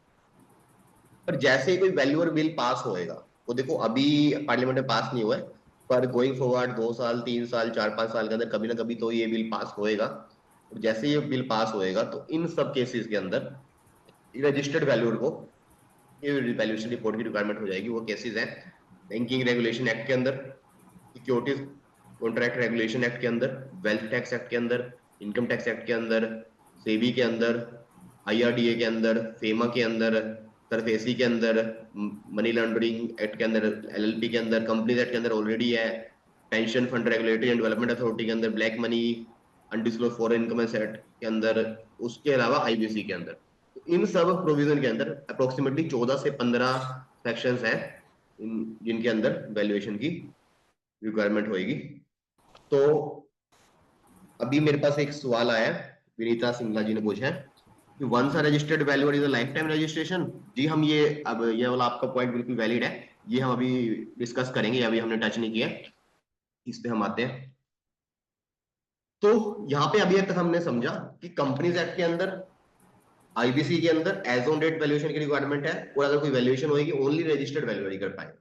[SPEAKER 3] पर जैसे ही कोई वैल्यूअर बिल पास होएगा, वो देखो अभी पार्लियामेंट में पास नहीं हुआ है, पर गोइंग फॉरवर्ड 2 साल 3 साल 4-5 साल के अंदर कभी ना कभी तो ये बिल पास होएगा। और जैसे ये बिल पास होएगा तो इन सब केसेस के अंदर रजिस्टर्ड वैल्यूअर को ये वैल्यूएशन रिपोर्ट की रिक्वायरमेंट हो जाएगी। वो केसेस हैं बैंकिंग रेगुलेशन एक्ट के अंदर, सिक्योरिटीज कॉन्ट्रैक्ट रेगुलेशन एक्ट के अंदर, वेल्थ टैक्स एक्ट के अंदर, इनकम टैक्स एक्ट के अंदर, सेबी के अंदर, आईआरडीए के अंदर, फेमा के अंदर, सरफेसी के अंदर, मनी लॉन्ड्रिंग एक्ट के अंदर, एलएलपी के अंदर, कंपनीज एक्ट के अंदर ऑलरेडी है, pension fund regulatory and development authority के अंदर, black money undisclosed foreign income act के अंदर, उसके अलावा आईबीसी के अंदर। इन सब प्रोविजन के अंदर अप्रोक्सीमेटली 14 से 15 सेक्शंस हैं जिनके अंदर वैल्यूएशन की रिक्वायरमेंट होगी। तो अभी मेरे पास एक सवाल आया है, विनीता सिंगला जी ने पूछा है कि once a registered valuer is a life time registration. जी हम ये अब ये वाला आपका पॉइंट बिल्कुल वैलिड है, ये हम अभी डिस्कस करेंगे, अभी हमने टच नहीं किया, इस पे हम आते हैं। तो यहाँ पे अभी तक हमने समझा कि कंपनीज एक्ट के अंदर, आईबीसी के अंदर एज ऑन डेट वैल्यूएशन की रिक्वायरमेंट है, और अगर कोई वैल्यूएशन होगी ओनली रजिस्टर्ड वैल्यूअर ही कर पाएगा।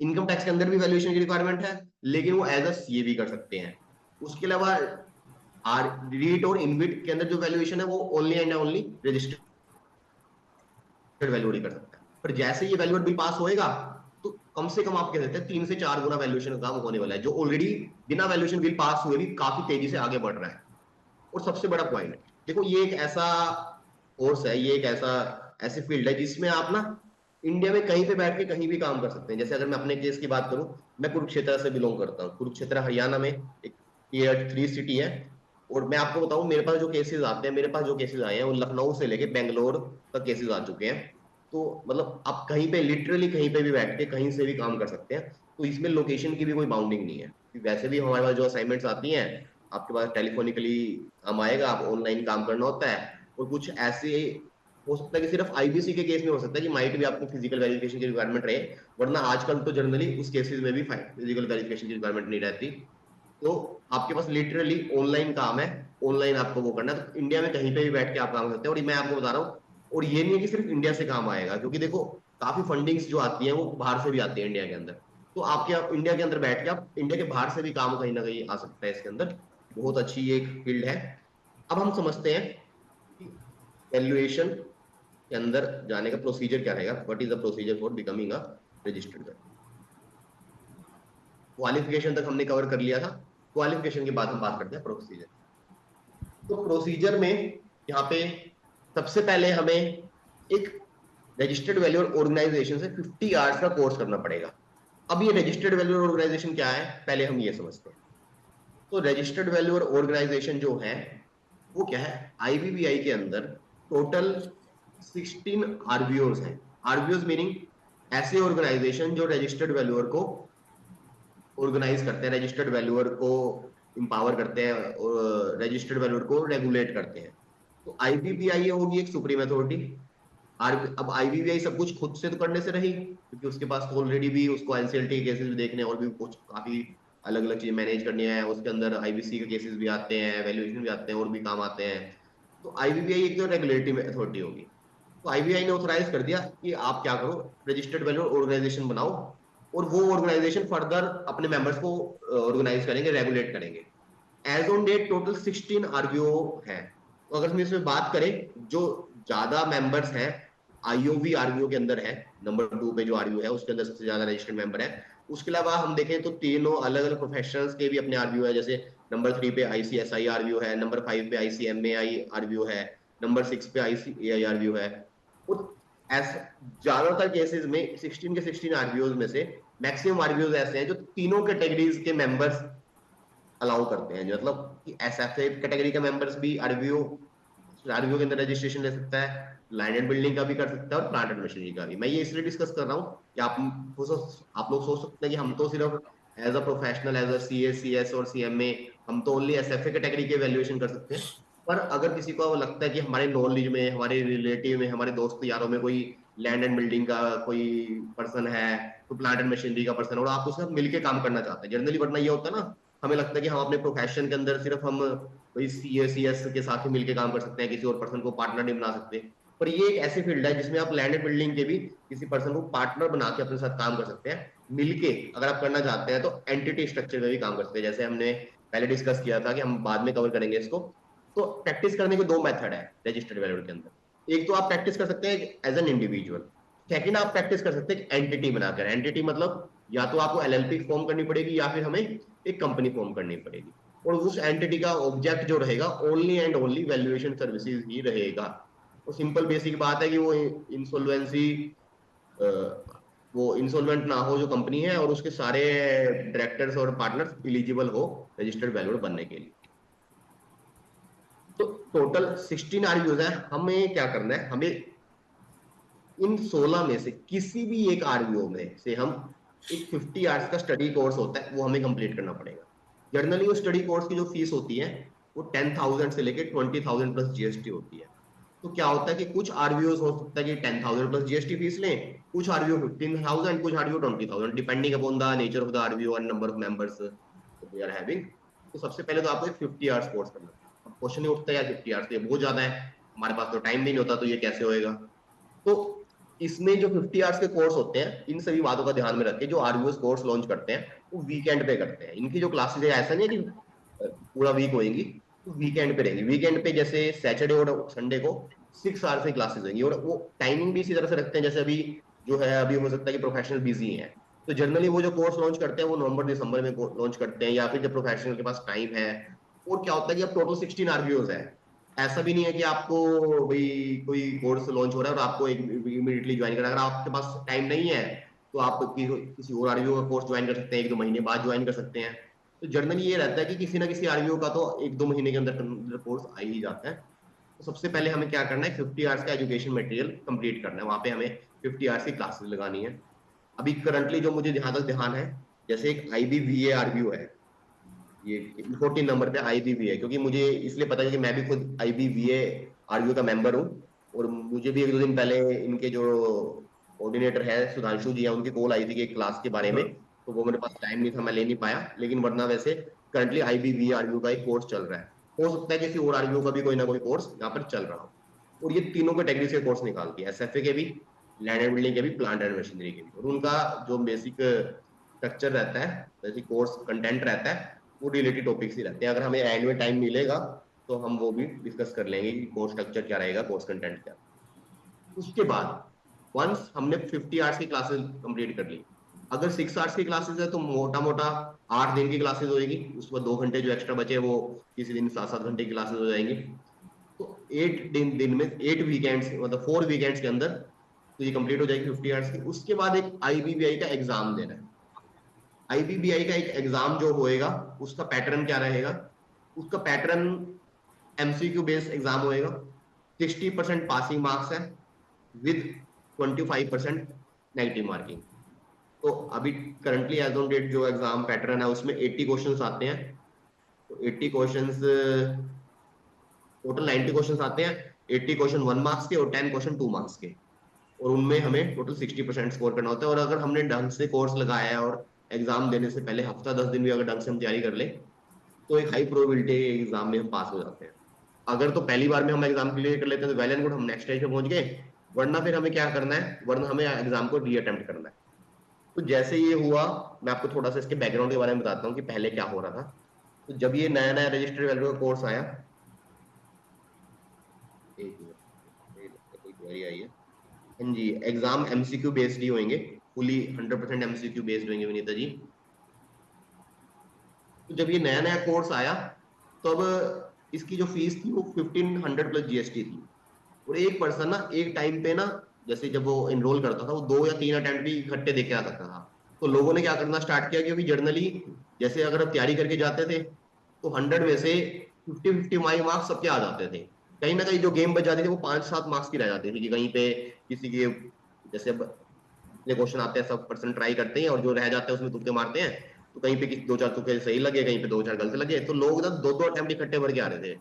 [SPEAKER 3] इनकम टैक्स के अंदर भी वैल्यूएशन की रिक्वायरमेंट है, लेकिन वो एज अ सीए भी कर सकते हैं। उसके अलावा रीट और इनविट के अंदर जो वैल्यूएशन है वो only and only registered valuer ही कर सकता है। पर जैसे ये वैल्यूअर बिल पास होएगा तो कम से कम आप कह सकते हैं 3 से 4 गुना वैल्यूएशन का काम होने वाला है, जो ऑलरेडी बिना वैल्यूएशन बिल पास हुए भी काफी तेजी से आगे बढ़ रहा है। और सबसे बड़ा पॉइंट देखो, ये एक ऐसा कोर्स है, ये एक ऐसी फील्ड है जिसमें आप ना इंडिया में कहीं पे बैठ के कहीं भी काम कर सकते हैं। जैसे अगर मैं अपने केस की बात करूं, मैं कुरुक्षेत्र से बिलोंग करता हूँ, कुरुक्षेत्र हरियाणा में एक टियर 3 सिटी है। और मैं आपको बताऊं, मेरे पास जो केसेस आते हैं, मेरे पास जो केसेस आए हैं वो लखनऊ से लेके बेंगलोर तक केसेस आ चुके हैं। तो मतलब आप कहीं पे लिटरली कहीं पे भी बैठ के कहीं से भी काम कर सकते हैं। तो इसमें लोकेशन की भी कोई बाउंडिंग नहीं है। वैसे भी हमारे पास जो असाइनमेंट्स आती हैं, आपके पास टेलीफोनिकली काम आएगा, आप ऑनलाइन काम करना होता है। और कुछ ऐसे हो सकता है कि सिर्फ आईबीसी के केस में हो सकता है कि माइट भी आपको फिजिकल वेरिफिकेशन की रिक्वायरमेंट रहे, वरना आजकल तो जनरली उस केसेस में भी फिजिकल वेरिफिकेशन की रिक्वायरमेंट नहीं रहती। तो आपके पास लिटरली ऑनलाइन काम है, ऑनलाइन आपको वो करना है, तो इंडिया में कहीं पे भी बैठ के आप काम करते हैं। और मैं आपको बता रहा हूँ, और ये नहीं है कि सिर्फ इंडिया से काम आएगा, क्योंकि देखो काफी फंडिंग्स जो आती है वो बाहर से भी आती है इंडिया के अंदर। तो आपके इंडिया के अंदर बैठ के आप इंडिया के बाहर से भी काम कहीं ना कहीं आ सकता है इसके अंदर। बहुत अच्छी ये एक फील्ड है। अब हम समझते हैं कि वैल्यूएशन के अंदर जाने का प्रोसीजर क्या रहेगा, what is the procedure for becoming a registered valuer. Qualification तक हमने कवर कर लिया था, क्वालिफिकेशन के बाद हम बात करते हैं प्रोसीजर। तो प्रोसीजर में यहाँ पे सबसे पहले हमें एक रजिस्टर्ड वैल्यूअर ऑर्गेनाइजेशन से 50 आवर्स का कोर्स करना पड़ेगा। अब ये रजिस्टर्ड वैल्यूअर ऑर्गेनाइजेशन क्या है, पहले हम ये समझते हैं। तो रजिस्टर्ड वैल्यूअर ऑर्गेनाइजेशन जो है वो क्या है, आईबीबीआई के अंदर टोटल 16 आरबीओज हैं। आरबीओज मीनिंग ऐसे ऑर्गेनाइजेशन जो रजिस्टर्ड वैल्यूअर को ऑर्गेनाइज करते हैं, रजिस्टर्ड वैल्यूअर को इंपावर करते हैं और रजिस्टर्ड वैल्यूअर को रेगुलेट करते हैं। तो आईबीबीआई होगी एक सुप्रीम अथॉरिटी। अब आईबीबीआई सब कुछ खुद से तो करने से रही, क्योंकि उसके पास ऑलरेडी भी उसको एनसीएलटी के केसेस भी देखने और भी कुछ काफी अलग अलग चीजें मैनेज करनी है, उसके अंदर आईबीसी के केसेस भी आते हैं, वैल्यूएशन भी आते हैं और भी काम आते हैं। तो आईबीबीआई एक तो रेगुलेटरी अथॉरिटी होगी। तो आईबीआई ने ऑथराइज कर दिया कि आप क्या करो, रजिस्टर्ड वैल्यू ऑर्गेनाइजेशन बनाओ और वो ऑर्गेनाइजेशन फर्दर अपने मेंबर्स को ऑर्गेनाइज करेंगे, रेगुलेट करेंगे। एज ऑन डेट टोटल 16 आरबीओ है। तो अगर हम इसमें बात करें, जो ज्यादा मेंबर्स हैं आईओवी आरबीओ के अंदर है, नंबर 2 पे जो आरबीओ है उसके अंदर सबसे ज्यादा रजिस्टर्ड मेंबर है। उसके अलावा हम देखें तो तीनों अलग अलग प्रोफेशनल्स के भी अपने आरबीओ है, जैसे नंबर 3 पे आईसीएसआई आरबीओ है, नंबर 5 पे आईसीएमएआई आरबीओ है, नंबर 6 पे आईसीएआई आरबीओ है। और ऐसा ज्यादातर केसेस में 16 के 16 आरबीओ में से मैक्सिमम आरबीओ ऐसे हैं जो तीनों कैटेगरीज के मेंबर्स अलाउ करते हैं। मतलब कि एसएफए कैटेगरी का मेंबर्स भी आरबीओ के अंदर रजिस्ट्रेशन ले सकता है, लैंड एंड बिल्डिंग का भी कर सकता है और प्लांट एंड मशीनरी का भी। मैं ये इसलिए डिस्कस कर रहा हूँ कि आप लोग सोच सकते हैं कि हम तो सिर्फ as a professional, as a CA, CS और सीएमए हम तो ओनली एसएफए कैटेगरी के वैल्यूएशन कर सकते हैं। पर अगर किसी को लगता है कि हमारे नॉलेज में, हमारे रिलेटिव में, हमारे दोस्त यारों में कोई लैंड एंड बिल्डिंग का कोई पर्सन है, तो प्लांट एंड मशीनरी का पर्सन है और आप उसके साथ मिलकर काम करना चाहते हैं, जनरली वरना ये होता है ना, हमें लगता है कि हम अपने प्रोफेशन के अंदर सिर्फ हम वही सीएस के साथ ही मिलकर काम कर सकते हैं, किसी और पर्सन को पार्टनर नहीं बना सकते। पर ये एक ऐसी फील्ड है जिसमें आप लैंड एंड बिल्डिंग के भी किसी पर्सन को पार्टनर बना के अपने साथ काम कर सकते हैं। मिलके अगर आप करना चाहते हैं तो एंटिटी स्ट्रक्चर में भी काम कर सकते हैं, जैसे हमने पहले डिस्कस किया था कि हम बाद में कवर करेंगे इसको। तो प्रैक्टिस करने के 2 मेथड है रजिस्टर्ड वैल्यूअर के अंदर। एक तो आप प्रैक्टिस कर सकते हैं एज एन इंडिविजुअल, सेकंड आप प्रैक्टिस कर सकते हैं एंटिटी बनाकर। एंटिटी मतलब या तो आपको एलएलपी फॉर्म करनी पड़ेगी या फिर हमें एक कंपनी फॉर्म करनी पड़ेगी, और उस एंटिटी का ऑब्जेक्ट जो रहेगा only and only valuation services ही रहेगा। तो सिंपल बेसिक बात है कि वो इंसॉल्वेंसी वो इंसॉल्वेंट ना हो जो कंपनी है, और उसके सारे डायरेक्टर्स और पार्टनर्स एलिजिबल हो रजिस्टर्ड वैल्यूअर बनने के लिए। तो टोटल 16 आरबीओ है। हमें क्या करना है, हमें इन 16 में से किसी भी एक आरबीओ में से हम एक 50 आवर्स का स्टडी कोर्स होता है वो हमें कंप्लीट करना पड़ेगा। जनरली वो स्टडी कोर्स की जो फीस होती है वो 10,000 से लेकर 20,000 प्लस जीएसटी होती है। तो क्या होता है कि कुछ आरबीओ हो सकता है कि 10,000 प्लस जीएसटी फीस लें, कुछ आरबीओ 15,000, कुछ RBO 20,000, depending upon the nature of the RBO and number of members we are having. तो सबसे पहले तो आपको एक 50 आवर्स कोर्स करना है। अब क्वेश्चन ही उठता है यार 50 आवर्स ये बहुत ज्यादा है, हमारे पास तो टाइम भी नहीं होता, तो ये कैसे होएगा। तो इसमें जो 50 आवर्स के कोर्स होते हैं, इन सभी बातों का ध्यान में रख के जो आरबीओ कोर्स लॉन्च करते हैं वो वीकेंड पे करते हैं। इनकी जो क्लासेस है ऐसा नहीं है कि पूरा वीक होएंगी, तो वीकेंड पे रहेंगी। वीकेंड पे जैसे सैटरडे और संडे को 6 आवर्स की क्लासेस होंगी, और वो टाइमिंग भी इसी तरह से रखते हैं जैसे अभी जो है, अभी हो सकता है कि प्रोफेशनल बिजी हैं, तो जनरली वो जो कोर्स लॉन्च करते हैं वो नवंबर दिसंबर में लॉन्च करते हैं, या फिर जब प्रोफेशनल के पास टाइम है। और क्या होता है कि अब टोटल 16 आरबीओज है। ऐसा भी नहीं है कि आपको भाई कोई कोर्स लॉन्च हो रहा है और आपको इमीडिएटली ज्वाइन करना है। अगर आपके पास टाइम नहीं है तो आप किसी और आरबीओ का कोर्स ज्वाइन कर सकते हैं, 1-2 महीने बाद ज्वाइन कर सकते हैं। तो जनरली ये रहता है कि किसी ना किसी आरबीओ का तो 1-2 महीने के अंदर कोर्स आ ही जाता है। तो सबसे पहले हमें क्या करना है, 50 आवर्स का एजुकेशन मटेरियल कंप्लीट करना है। वहां पे हमें 50 आवर्स की क्लासेस लगानी है। अभी करंटली जो मुझे जहां तक ध्यान है, जैसे एक आईबीवीए आरबीओ है, ये 14 नंबर पे आईबीवीए, क्योंकि मुझे इसलिए पता है कि मैं भी खुद आईबीवीए आरबीओ का मेंबर हूँ, और मुझे भी 1-2 दिन पहले इनके जो कोऑर्डिनेटर है सुधांशु जी है, उनकी कॉल आई थी कि एक क्लास के बारे में, तो वो मेरे पास टाइम नहीं था, मैं ले नहीं पाया। लेकिन वरना वैसे करंटली आईबीवीए आरबीओ का एक कोर्स चल रहा है। हो सकता है किसी और आरबीओ का भी कोई ना कोई कोर्स यहाँ पर चल रहा हो। और ये तीनों कैटेगरी से कोर्स निकालती है, एसएफए के भी, लैंड एंड बिल्डिंग के भी, प्लांट एंड मशीनरी के भी। और उनका जो बेसिक स्ट्रक्चर रहता है, बेसिक कोर्स कंटेंट रहता है, वो रिलेटेड टॉपिक्स ही रहते हैं। अगर हमें एंड में टाइम मिलेगा तो हम वो भी डिस्कस कर लेंगे कि कोर्स स्ट्रक्चर क्या रहेगा, कोर्स कंटेंट क्या। उसके बाद वंस हमने 50 आवर्स की क्लासेस कंप्लीट कर ली, अगर 6 आवर्स की क्लासेस है तो मोटा मोटा 8 दिन की क्लासेस होगी, उसके बाद 2 घंटे जो एक्स्ट्रा बचे वो किसी दिन 7-7 घंटे की क्लासेस हो जाएंगी। तो 8 दिन में 8 वीकेंड्स, मतलब 4 वीकेंड्स के अंदर तो ये कंप्लीट हो जाएगी 50 आवर्स की। उसके बाद एक आईबीबीआई का एग्जाम देना है। आईबीबीआई का एक एग्जाम जो होएगा उसका पैटर्न क्या रहेगा, उसका पैटर्न एमसीक्यू बेस्ड एग्जाम होएगा। 60% पासिंग मार्क्स है विद 25% नेगेटिव मार्किंग। तो अभी करंटली एज ऑन डेट जो एग्जाम पैटर्न है उसमें 80 क्वेश्चंस आते हैं। तो 80 क्वेश्चंस, टोटल 90 क्वेश्चंस आते हैं। 80 क्वेश्चन 1 मार्क्स के और 10 क्वेश्चन 2 मार्क्स के, और उनमें हमें टोटल 60% स्कोर करना होता है। और अगर हमने ढंग से कोर्स लगाया है और एग्जाम देने से पहले हफ्ता 10 दिन भी अगर ढंग से हम तैयारी कर ले तो एक हाई प्रोबेबिलिटी एग्जाम में हम पास हो जाते हैं। अगर तो पहली बार में हम एग्जाम क्लियर कर लेते हैं तो वेल एंड गुड, हम नेक्स्ट स्टेज पे पहुंच गए। वरना फिर हमें क्या करना है, वरना हमें एग्जाम को री अटेम्प्ट करना है। तो जैसे ये हुआ, मैं आपको थोड़ा सा इसके बैकग्राउंड के बारे में बताता हूँ कि पहले क्या हो रहा था। तो जब ये नया नया रजिस्टर्ड वैल्यू का कोर्स आया, एक मिनट, कोई क्वेरी आई है। हाँ जी, एग्जाम एमसीक्यू बेस्ड ही होंगे, फुली 100% एमसीक्यू बेस्ड होंगे विनीता जी। तो जब ये नया नया कोर्स आया तब इसकी जो फीस थी वो 1500 प्लस जीएसटी थी। और एक पर्सन ना एक टाइम पे ना, जैसे जब वो एनरोल करता था वो 2 या 3 अटेम्प्ट भी इकट्ठे देके आ सकता था। तो लोगों ने क्या करना स्टार्ट किया, क्योंकि जर्नली जैसे अगर आप तैयारी करके जाते थे तो 100 में से 50-50 मार्क्स सबके आ जाते थे। कहीं ना कहीं जो गेम बच जाती थी वो 5-7 मार्क्स की रह जाती थी कि कहीं पे किसी के, जैसे अब इतने क्वेश्चन आते हैं, सब पर्सन ट्राई करते हैं और जो रह जाते हैं उसमें तुक्के मारते हैं। तो कहीं पे 2-4 तुक्के सही लगे, कहीं पे 2-4 गलत लगे, तो लोग ना 2-2 अटेम्प्ट इकट्ठे भर के आ रहे थे।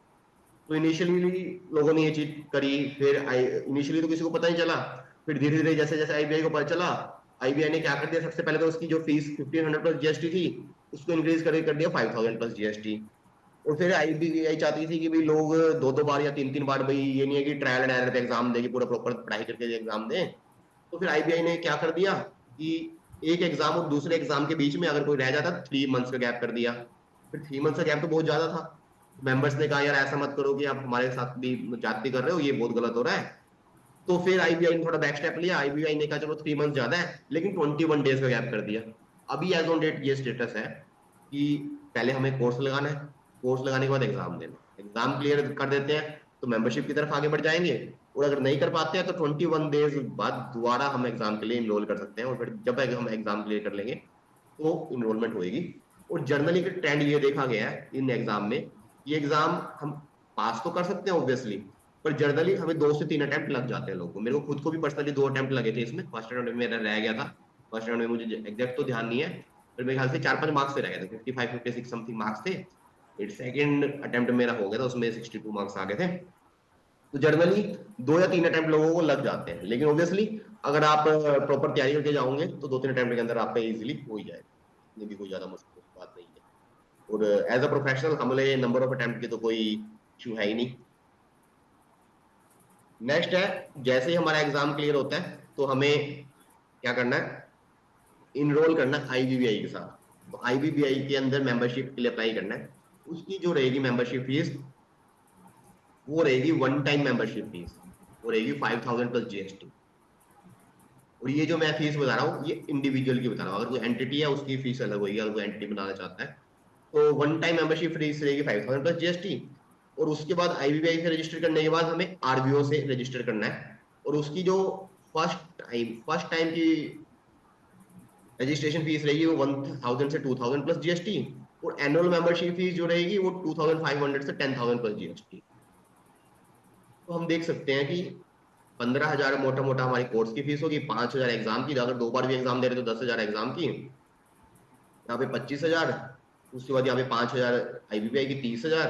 [SPEAKER 3] तो इनिशियली लोगों ने ये चीज करी, फिर इनिशियली तो किसी को पता नहीं चला। फिर धीरे धीरे जैसे जैसे आईबीआई को पता चला, आईबीआई ने क्या कर दिया, सबसे पहले तो उसकी जो फीस 1500 प्लस जीएसटी थी उसको इंक्रीज करके कर दिया 5000 प्लस जीएसटी। और फिर आईबीआई चाहती थी कि भाई लोग 2-2 बार या 3-3 बार, भाई ये नहीं है कि ट्रायल एंड एरर पे एग्जाम देगी, पूरा प्रॉपर पढ़ाई करके एग्जाम दें। तो फिर आईबीआई ने क्या कर दिया कि एक एग्जाम और दूसरे एग्जाम के बीच में अगर कोई रह जाता 3 मंथ्स का गैप कर दिया। फिर 3 मंथ्स का गैप तो बहुत ज्यादा था। मेंबर्स ने कहा यार ऐसा मत करो कि आप हमारे साथ भी जाति कर रहे हो, ये बहुत गलत हो रहा है। तो फिर आईबीआई ने थोड़ा बैक स्टेप लिया। आईबीआई ने कहा चलो 3 मंथ ज्यादा है, लेकिन 21 डेज का गैप कर दिया। अभी एज ऑन डेट ये स्टेटस है कि पहले हमें कोर्स लगाना है, कोर्स लगाने के बाद एग्जाम देना है। एग्जाम क्लियर कर देते हैं तो मेंबरशिप की तरफ आगे बढ़ जाएंगे, और अगर नहीं कर पाते हैं तो 21 डेज बाद दोबारा हम एग्जाम के लिए इनरोल कर सकते हैं। और फिर जब हम एग्जाम क्लियर कर लेंगे तो इनरोलमेंट होगी। और जर्नली का ट्रेंड ये देखा गया है इन एग्जाम में, ये एग्जाम हम पास तो कर सकते हैं ऑब्वियसली, पर जर्नली हमें 2 से 3 अटेम्प्ट लग जाते हैं लोगों को। मेरे को खुद को भी पर्सनली 2 अटेम्प्ट लगे थे इसमें। फर्स्ट अटेम्प्ट में मेरा रह गया था, फर्स्ट अटेम्प्ट में मुझे एग्जैक्ट तो ध्यान नहीं है, पर मेरे ख्याल से 4-5 मार्क्स से रह गए थे, 55-56 समथिंग मार्क्स थे। फिर सेकंड अटेम्प्ट मेरा हो गया था, उसमें 62 मार्क्स आ गए थे। तो जर्नली 2 या 3 अटेम्प्ट लोगों को लग जाते हैं, लेकिन ऑब्वियसली अगर आप प्रॉपर तैयारी करके जाओगे तो 2-3 अटेम्प्ट के अंदर आपका इजीली हो ही जाएगा, ये भी कोई ज्यादा मुश्किल बात नहीं है। और एज अ प्रोफेशनल हमारे नंबर ऑफ अटेम्प्ट की तो कोई इशू है ही नहीं। नेक्स्ट है, जैसे ही हमारा एग्जाम क्लियर होता है तो हमें क्या करना है, इनरोल करना है आईबीबीआई के साथ। तो आईबीबीआई के अंदर मेंबरशिप के लिए अप्लाई करना है। उसकी जो रहेगी मेंबरशिप फीस, वो रहेगी वन टाइम मेंबरशिप फीस, वो रहेगी 5000 प्लस जीएसटी। और ये जो मैं फीस बता रहा हूँ ये इंडिविजुअल की बता रहा हूँ, अगर कोई एंटिटी है उसकी फीस अलग होगी, अगर कोई एंटिटी बनाना चाहता है। तो वन टाइम मेंबरशिप फीस रहेगी 5000 प्लस जीएसटी। और उसके बाद आईबीबीआई से रजिस्टर करने के बाद हमें आरबीओ से रजिस्टर करना है। और उसकी जो फर्स्ट टाइम की रजिस्ट्रेशन फीस रहेगी वो 1000 से 2000 प्लस जीएसटी। और एनुअल मेंबरशिप फीस जो रहेगी वो 2500 से 10000 प्लस जीएसटी। तो हम देख सकते हैं कि 15,000 मोटा मोटा हमारी कोर्स की फीस होगी, 5,000 एग्जाम की, अगर 2 बार भी एग्जाम दे रहे तो 10,000 एग्जाम की, यहाँ पे 25,000, उसके बाद यहाँ पे 5,000 आईबीपीआई की 30,000,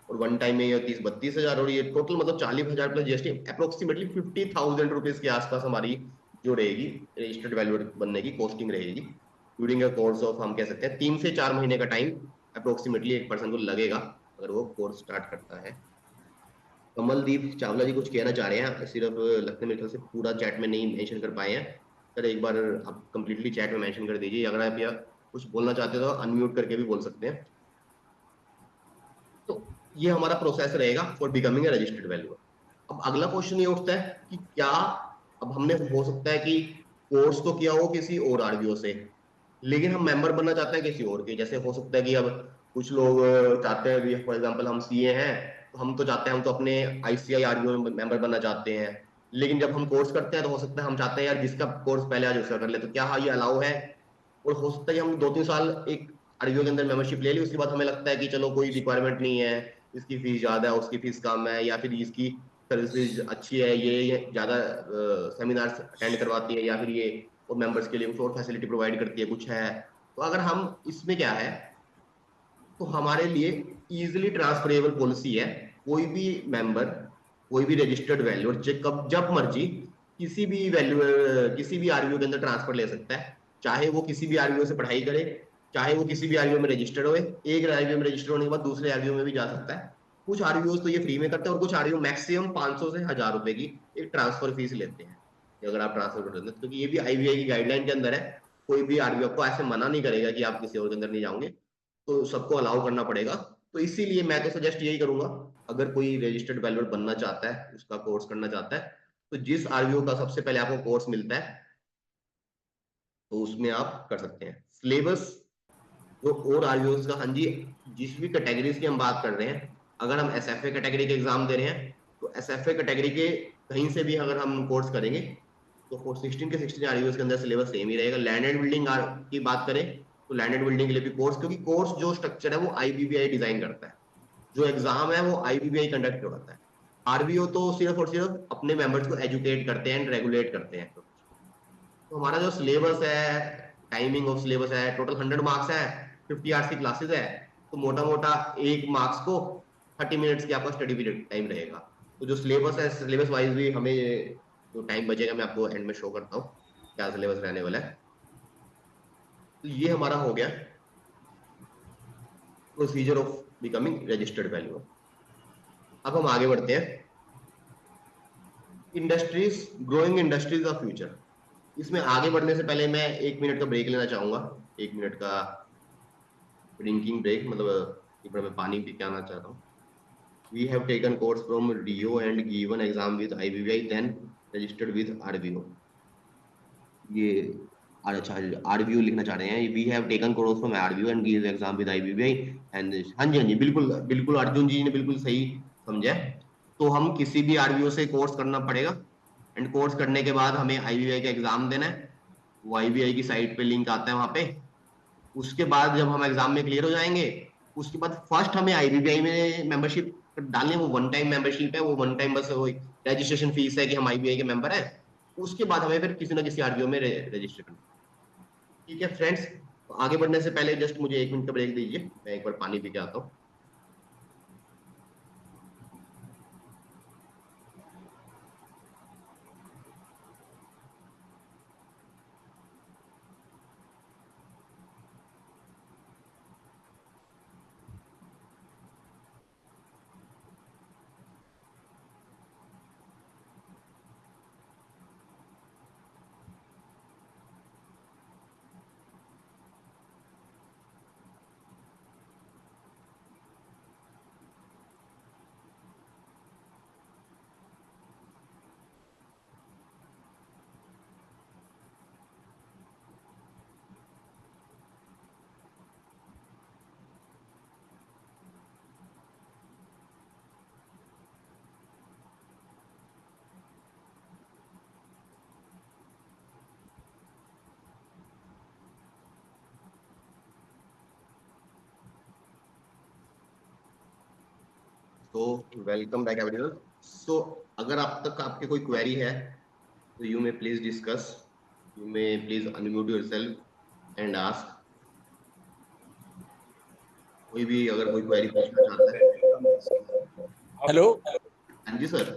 [SPEAKER 3] और वन टाइम में ये 30-32,000, और ये टोटल मतलब 40,000 प्लस जीएसटी, अप्रोक्सीमेटली 50,000 रुपीज के आसपास हमारी जो रहेगी रजिस्टर्ड वैल्यू बनने की कॉस्टिंग रहेगी। ड्यूरिंग अ कोर्स ऑफ, हम कह सकते हैं 3 से 4 महीने का टाइम अप्रोक्सीमेटली एक पर्सन को लगेगा अगर वो कोर्स स्टार्ट करता है। कमलदीप चावला जी कुछ कहना चाह रहे हैं, सिर्फ लगता है मेरे ख्याल से पूरा चैट में नहीं मेंशन कर पाए हैं। सर एक बार आप कंप्लीटली चैट में मेंशन कर दीजिए, अगर आप या कुछ बोलना चाहते हो तो अनम्यूट करके भी बोल सकते हैं। तो ये हमारा प्रोसेस रहेगा for becoming a registered valuer. अब अगला क्वेश्चन ये उठता है कि क्या, अब हमने हो सकता है कि कोर्स तो किया हो किसी और आरबीओ से, लेकिन हम मेंबर बनना चाहते हैं किसी और के। जैसे हो सकता है कि अब कुछ लोग चाहते हैं, फॉर एग्जांपल हम सीए हैं, तो हम तो चाहते हैं, हम तो अपने आईसीआई आरबीओ में मेंबर बनना चाहते हैं, लेकिन जब हम कोर्स करते हैं तो हो सकता है हम चाहते हैं यार जिसका कोर्स पहले आज उसका कर ले, तो क्या हाँ ये अलाउ है? और हो सकता है कि हम 2-3 साल एक आरबीओ के अंदर मेंबरशिप ले ली, उसके बाद हमें लगता है कि चलो कोई रिक्वायरमेंट नहीं है, इसकी फीस ज्यादा है, उसकी फीस कम है, या फिर इसकी सर्विसेज अच्छी है, ये ज्यादा सेमिनार्स अटेंड करवाती है, या फिर ये और मेंबर्स के लिए कुछ और फैसिलिटी प्रोवाइड करती है, कुछ है। तो अगर हम इसमें क्या है, तो हमारे लिए इजीली ट्रांसफरेबल पॉलिसी है। कोई भी मेंबर, कोई भी रजिस्टर्ड वैल्यू जब मर्जी किसी भी वैल्यू किसी भी आरबीओ के अंदर ट्रांसफर ले सकता है, चाहे वो किसी भी आरबीओ से पढ़ाई करे, चाहे वो किसी भी आरबीओ में रजिस्टर्ड हो। एक आरबीओ में रजिस्टर्ड होने के बाद दूसरे आरबीओ में भी जा सकता है। कुछ आरबीओ तो ये फ्री में करते हैं, और कुछ आरबीओ मैक्सिमम 500 से 1000 रुपए की एक ट्रांसफर फीस लेते हैं अगर आप ट्रांसफर कर देते हैं। क्योंकि ये भी आईबीआई की गाइडलाइन के अंदर है, कोई भी आरबीओ को ऐसे मना नहीं करेगा कि आप किसी और के अंदर नहीं जाओगे, तो सबको अलाउ करना पड़ेगा। तो इसीलिए मैं तो सजेस्ट यही करूंगा, अगर कोई रजिस्टर्ड वैल्यूअर बनना चाहता है, उसका कोर्स करना चाहता है, तो जिस आरबीओ का सबसे पहले आपको कोर्स मिलता है तो उसमें आप कर सकते हैं। सिलेबस जो और आरबीओ का, हाँ जी, जिस भी कैटेगरीज की हम बात कर रहे हैं, अगर हम एसएफए कैटेगरी के एग्जाम दे रहे हैं तो एसएफए कैटेगरी के कहीं से भी अगर हम कोर्स करेंगे तो 16 के 16 आरबीओ के अंदर सिलेबस सेम ही रहेगा। लैंड एंड बिल्डिंग की बात करें तो लैंड एंड बिल्डिंग के लिए भी कोर्स, क्योंकि कोर्स जो स्ट्रक्चर है वो आईबीबीआई डिजाइन करता है, जो एग्जाम है वो आईबीबीआई कंडक्ट करवाता है। आरबीओ तो सिर्फ और सिर्फ अपने मेंबर्स को एजुकेट करते हैं एंड रेगुलेट करते हैं। तो हमारा जो सिलेबस है, टाइमिंग ऑफ सिलेबस है, टोटल 100 मार्क्स है, 50 आवर्स की क्लासेस है, तो मोटा मोटा एक मार्क्स को 30 मिनट्स की आपका स्टडी पीरियड टाइम रहेगा। तो जो सिलेबस है, सिलेबस वाइज भी हमें जो टाइम बचेगा मैं आपको एंड में शो करता हूँ क्या सिलेबस रहने वाला है। तो ये हमारा हो गया procedure of becoming registered valuer. अब हम आगे बढ़ते हैं, industries, growing industries of future. इसमें आगे बढ़ने से पहले मैं 1 मिनट का ब्रेक लेना चाहूंगा, 1 मिनट का ड्रिंकिंग ब्रेक, मतलब एक बार मैं पानी पी के आना चाहता हूँ। We have taken course from Rio and given exam with IBBI, then registered with RBO. ये अच्छा RBO लिखना चाह रहे हैं। We have taken course from RBO and given exam with IBBI and हाँ जी, हाँ जी, बिल्कुल बिल्कुल अर्जुन जी ने बिल्कुल सही समझा। तो हम किसी भी RBO से कोर्स करना पड़ेगा, एंड कोर्स करने के बाद हमें IBBI का एग्जाम देना है। वो IBBI की साइट पे लिंक आता है वहां पे। उसके बाद जब हम एग्जाम में क्लियर हो जाएंगे, उसके बाद फर्स्ट हमें आईबीबीआई में मेंबरशिप डालनी है। वो वन टाइम मेंबरशिप है, वो वन टाइम बस वो रजिस्ट्रेशन फीस है कि हम आईबीआई के मेंबर हैं। उसके बाद हमें फिर किसी ना किसी आरबीओ में रजिस्टर करना। ठीक है फ्रेंड्स, आगे बढ़ने से पहले जस्ट मुझे 1 मिनट का ब्रेक दीजिए, मैं एक बार पानी पी के आता हूँ। तो वेलकम बैक एवरीवन। सो अगर आप तक आपके कोई क्वेरी है तो you may please discuss, you may please unmute yourself and ask. कोई भी अगर कोई क्वेरी पूछना चाहता है।
[SPEAKER 4] हेलो
[SPEAKER 3] हाँ जी सर।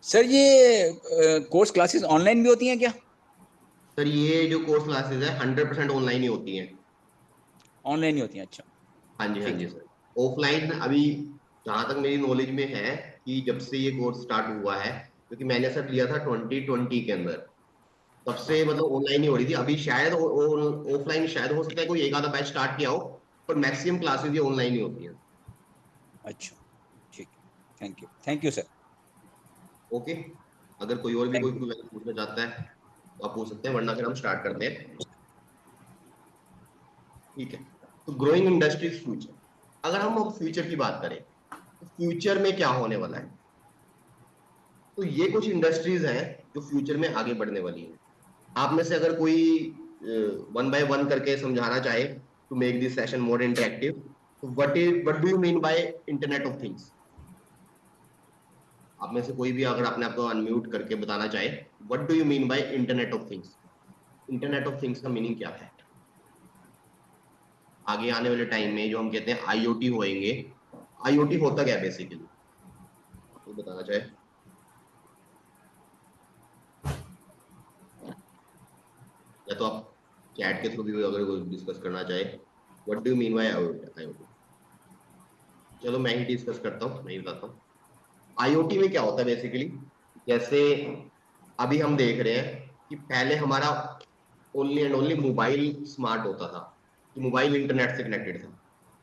[SPEAKER 4] सर, ये कोर्स क्लासेस ऑनलाइन भी होती हैं क्या?
[SPEAKER 3] सर ये जो कोर्स क्लासेस है 100% ऑनलाइन ही होती हैं।
[SPEAKER 4] ऑनलाइन ही होती हैं, अच्छा।
[SPEAKER 3] हाँ जी, हाँ
[SPEAKER 4] ठीक
[SPEAKER 3] जी
[SPEAKER 4] है।
[SPEAKER 3] सर। ऑफलाइन अभी जहां तक मेरी नॉलेज में है कि जब से ये कोर्स स्टार्ट हुआ है, क्योंकि मैंने सर लिया था 2020 के अंदर, तब से मतलब ऑनलाइन ही हो रही थी। अभी शायद ऑफलाइन शायद हो सकता है कोई एक आधा बैच स्टार्ट किया हो, पर मैक्सिमम क्लासेस ये ऑनलाइन ही होती हैं।
[SPEAKER 4] अच्छा, थैंक यू सर।
[SPEAKER 3] ओके, अगर कोई और भी कोई पूछना चाहता है तो आप पूछ सकते हैं, वरना फिर हम स्टार्ट करते हैं। ठीक है, तो ग्रोइंग इंडस्ट्रीज फ्यूचर, अगर हम अब फ्यूचर की बात करें तो फ्यूचर में क्या होने वाला है, तो ये कुछ इंडस्ट्रीज हैं जो फ्यूचर में आगे बढ़ने वाली है। आप में से अगर कोई वन बाय वन करके समझाना चाहे to make this session more interactive, तो what do you mean by internet of things? आप में से कोई भी अगर अपने आप को अनम्यूट करके बताना चाहे, what do you mean by internet of things? Internet of things का मीनिंग क्या है? आगे आने वाले टाइम में जो हम कहते हैं आईओटी होएंगे, आईओटी होता क्या है बेसिकली, तो बताना चाहे। या तो आप चैट के थ्रू भी अगर डिस्कस करना चाहे, what do you mean bye IoT? चलो मैं ही डिस्कस करता हूँ, मैं ही बताता हूँ। आईओटी में क्या होता है बेसिकली, जैसे अभी हम देख रहे हैं कि पहले हमारा only and only mobile smart होता था, कि मोबाइल इंटरनेट से कनेक्टेड था,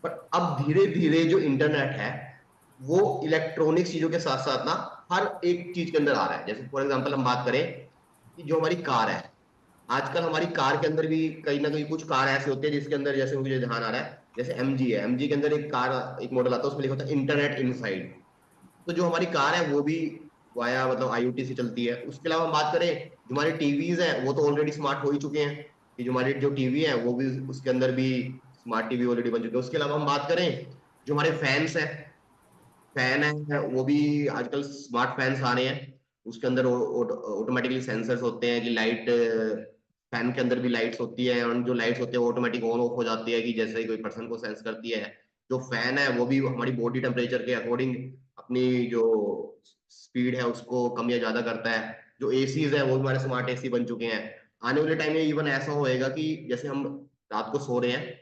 [SPEAKER 3] पर अब धीरे धीरे जो इंटरनेट है वो इलेक्ट्रॉनिक चीजों के साथ साथ ना हर एक चीज के अंदर आ रहा है। जैसे फॉर एग्जांपल हम बात करें कि जो हमारी कार है, आजकल हमारी कार के अंदर भी कहीं ना कहीं कुछ कार ऐसे होते हैं जिसके अंदर, जैसे मुझे ध्यान आ रहा है, जैसे एमजी है, एमजी के अंदर एक कार, एक मॉडल आता है उसमें लिखा होता है इंटरनेट इनसाइड। तो जो हमारी कार है वो भी वाया मतलब आईओटी से चलती है। उसके अलावा हम बात करें, जो हमारे टीवीज है वो तो ऑलरेडी स्मार्ट हो ही चुके हैं, कि जो हमारी जो टीवी है वो भी, उसके अंदर भी स्मार्ट टीवी ऑलरेडी बन चुके हैं। उसके अलावा हम बात करें, जो हमारे फैंस है, फैन है वो भी आजकल स्मार्ट फैंस आ रहे हैं। उसके अंदर ऑटोमेटिकली सेंसर्स होते हैं कि लाइट, फैन के अंदर भी लाइट्स होती है, और जो लाइट्स होती है ऑटोमेटिक ऑन ऑफ हो जाती है, कि जैसे ही कोई पर्सन को सेंस करती है। जो फैन है वो भी हमारी बॉडी टेम्परेचर के अकॉर्डिंग अपनी जो स्पीड है उसको कम या ज्यादा करता है। जो एसीज है वो भी हमारे स्मार्ट एसी बन चुके हैं। आने वाले टाइम में इवन ऐसा होएगा कि जैसे हम रात को सो रहे हैं,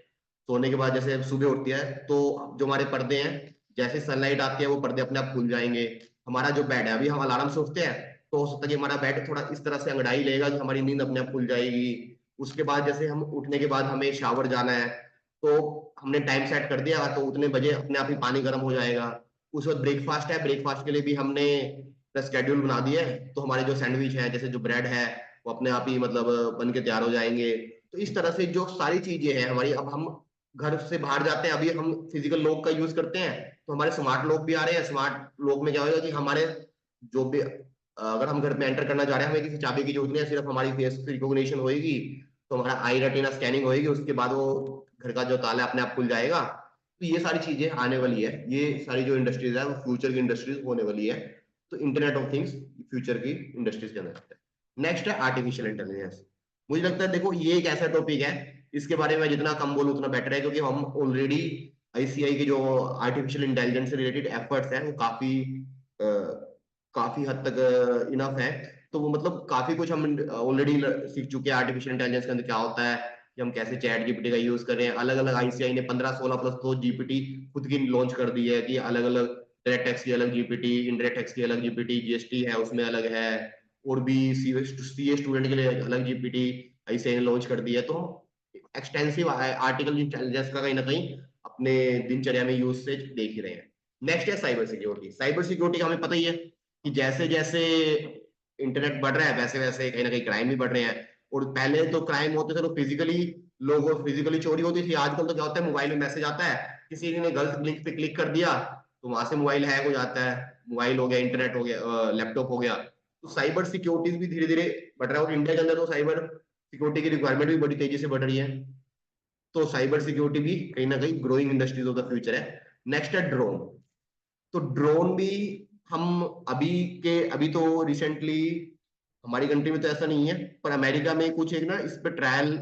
[SPEAKER 3] सोने के बाद जैसे सुबह उठती है तो जो हमारे पर्दे हैं, जैसे सनलाइट आती है वो पर्दे अपने आप खुल जाएंगे। हमारा जो बेड है, अभी हम अलार्म से उठते हैं तो हो सकता है कि हमारा बेड थोड़ा इस तरह से अंगड़ाई लेगा कि हमारी नींद अपने आप खुल जाएगी। उसके बाद जैसे हम उठने के बाद हमें शावर जाना है, तो हमने टाइम सेट कर दिया तो उतने बजे अपने आप ही पानी गर्म हो जाएगा। उस वक्त ब्रेकफास्ट है, ब्रेकफास्ट के लिए भी हमने स्केड्यूल बना दिया है, तो हमारे जो सैंडविच है, जैसे जो ब्रेड है, वो अपने आप ही मतलब बन के तैयार हो जाएंगे। तो इस तरह से जो सारी चीजें हैं हमारी, अब हम घर से बाहर जाते हैं, अभी हम फिजिकल लॉक का यूज करते हैं, तो हमारे स्मार्ट लॉक भी आ रहे हैं। स्मार्ट लॉक में क्या होगा कि हमारे जो भी, अगर हम घर में एंटर करना चाह रहे हैं, हमें किसी चाबी की जरूरत नहीं है, सिर्फ हमारी फेस रिकॉग्निशन होगी, तो हमारा आई रेटिना स्कैनिंग होगी, उसके बाद वो घर का जो ताला अपने आप खुल जाएगा। तो ये सारी चीजें आने वाली है, ये सारी जो इंडस्ट्रीज है वो फ्यूचर की इंडस्ट्रीज होने वाली है। तो इंटरनेट ऑफ थिंग्स फ्यूचर की इंडस्ट्रीज के अंदर। नेक्स्ट है आर्टिफिशियल इंटेलिजेंस। मुझे लगता है देखो ये एक ऐसा टॉपिक है, इसके बारे में जितना कम बोलूं उतना बेटर है, क्योंकि हम ऑलरेडी आईसीआई के जो आर्टिफिशियल इंटेलिजेंस से रिलेटेड एफर्ट्स हैं वो काफी काफी हद तक इनफ है। तो वो मतलब काफी कुछ हम ऑलरेडी सीख चुके हैं आर्टिफिशियल इंटेलिजेंस के अंदर क्या होता है, कि हम कैसे चैट जीपीटी का यूज कर रहे हैं। अलग अलग आईसीआई ने 15-16 प्लस तो जीपीटी खुद की लॉन्च कर दी है, कि अलग अलग डायरेक्ट टेक्स्ट की अलग जीपीटी, इनडायरेक्ट टेक्स्ट की अलग जीपीटी, जीएसटी है उसमें अलग है, और भी सीए स्टूडेंट के लिए अलग जीपीटी आईसीआई ने लॉन्च कर दी है। तो एक्सटेंसिव आर्टिकल इंटेलिजेंस का कहीं ना कहीं अपने दिनचर्या में यूज से देख ही रहे हैं। नेक्स्ट है साइबर सिक्योरिटी। साइबर सिक्योरिटी का हमें पता ही है कि जैसे जैसे इंटरनेट बढ़ रहा है वैसे वैसे कहीं ना कहीं क्राइम भी बढ़ रहे हैं। और पहले तो क्राइम होते थे तो फिजिकली लोगों फिजिकली चोरी होती थी, आजकल तो क्या होता है, मोबाइल में मैसेज आता है, किसी ने गलत लिंक पे क्लिक कर दिया तो वहां से मोबाइल हैक हो जाता है, मोबाइल हो गया, इंटरनेट हो गया, लैपटॉप हो गया। तो साइबर सिक्योरिटीज भी धीरे धीरे बढ़ रहा है, और इंडिया के अंदर तो साइबर सिक्योरिटी की रिक्वायरमेंट भी बड़ी तेजी से बढ़ रही है। तो साइबर सिक्योरिटी भी कहीं ना कहीं growing industries of the future है। नेक्स्ट है ड्रोन। तो ड्रोन भी हम अभी तो रिसेंटली हमारी कंट्री में तो ऐसा नहीं है, पर अमेरिका में कुछ एक ना इस पे ट्रायल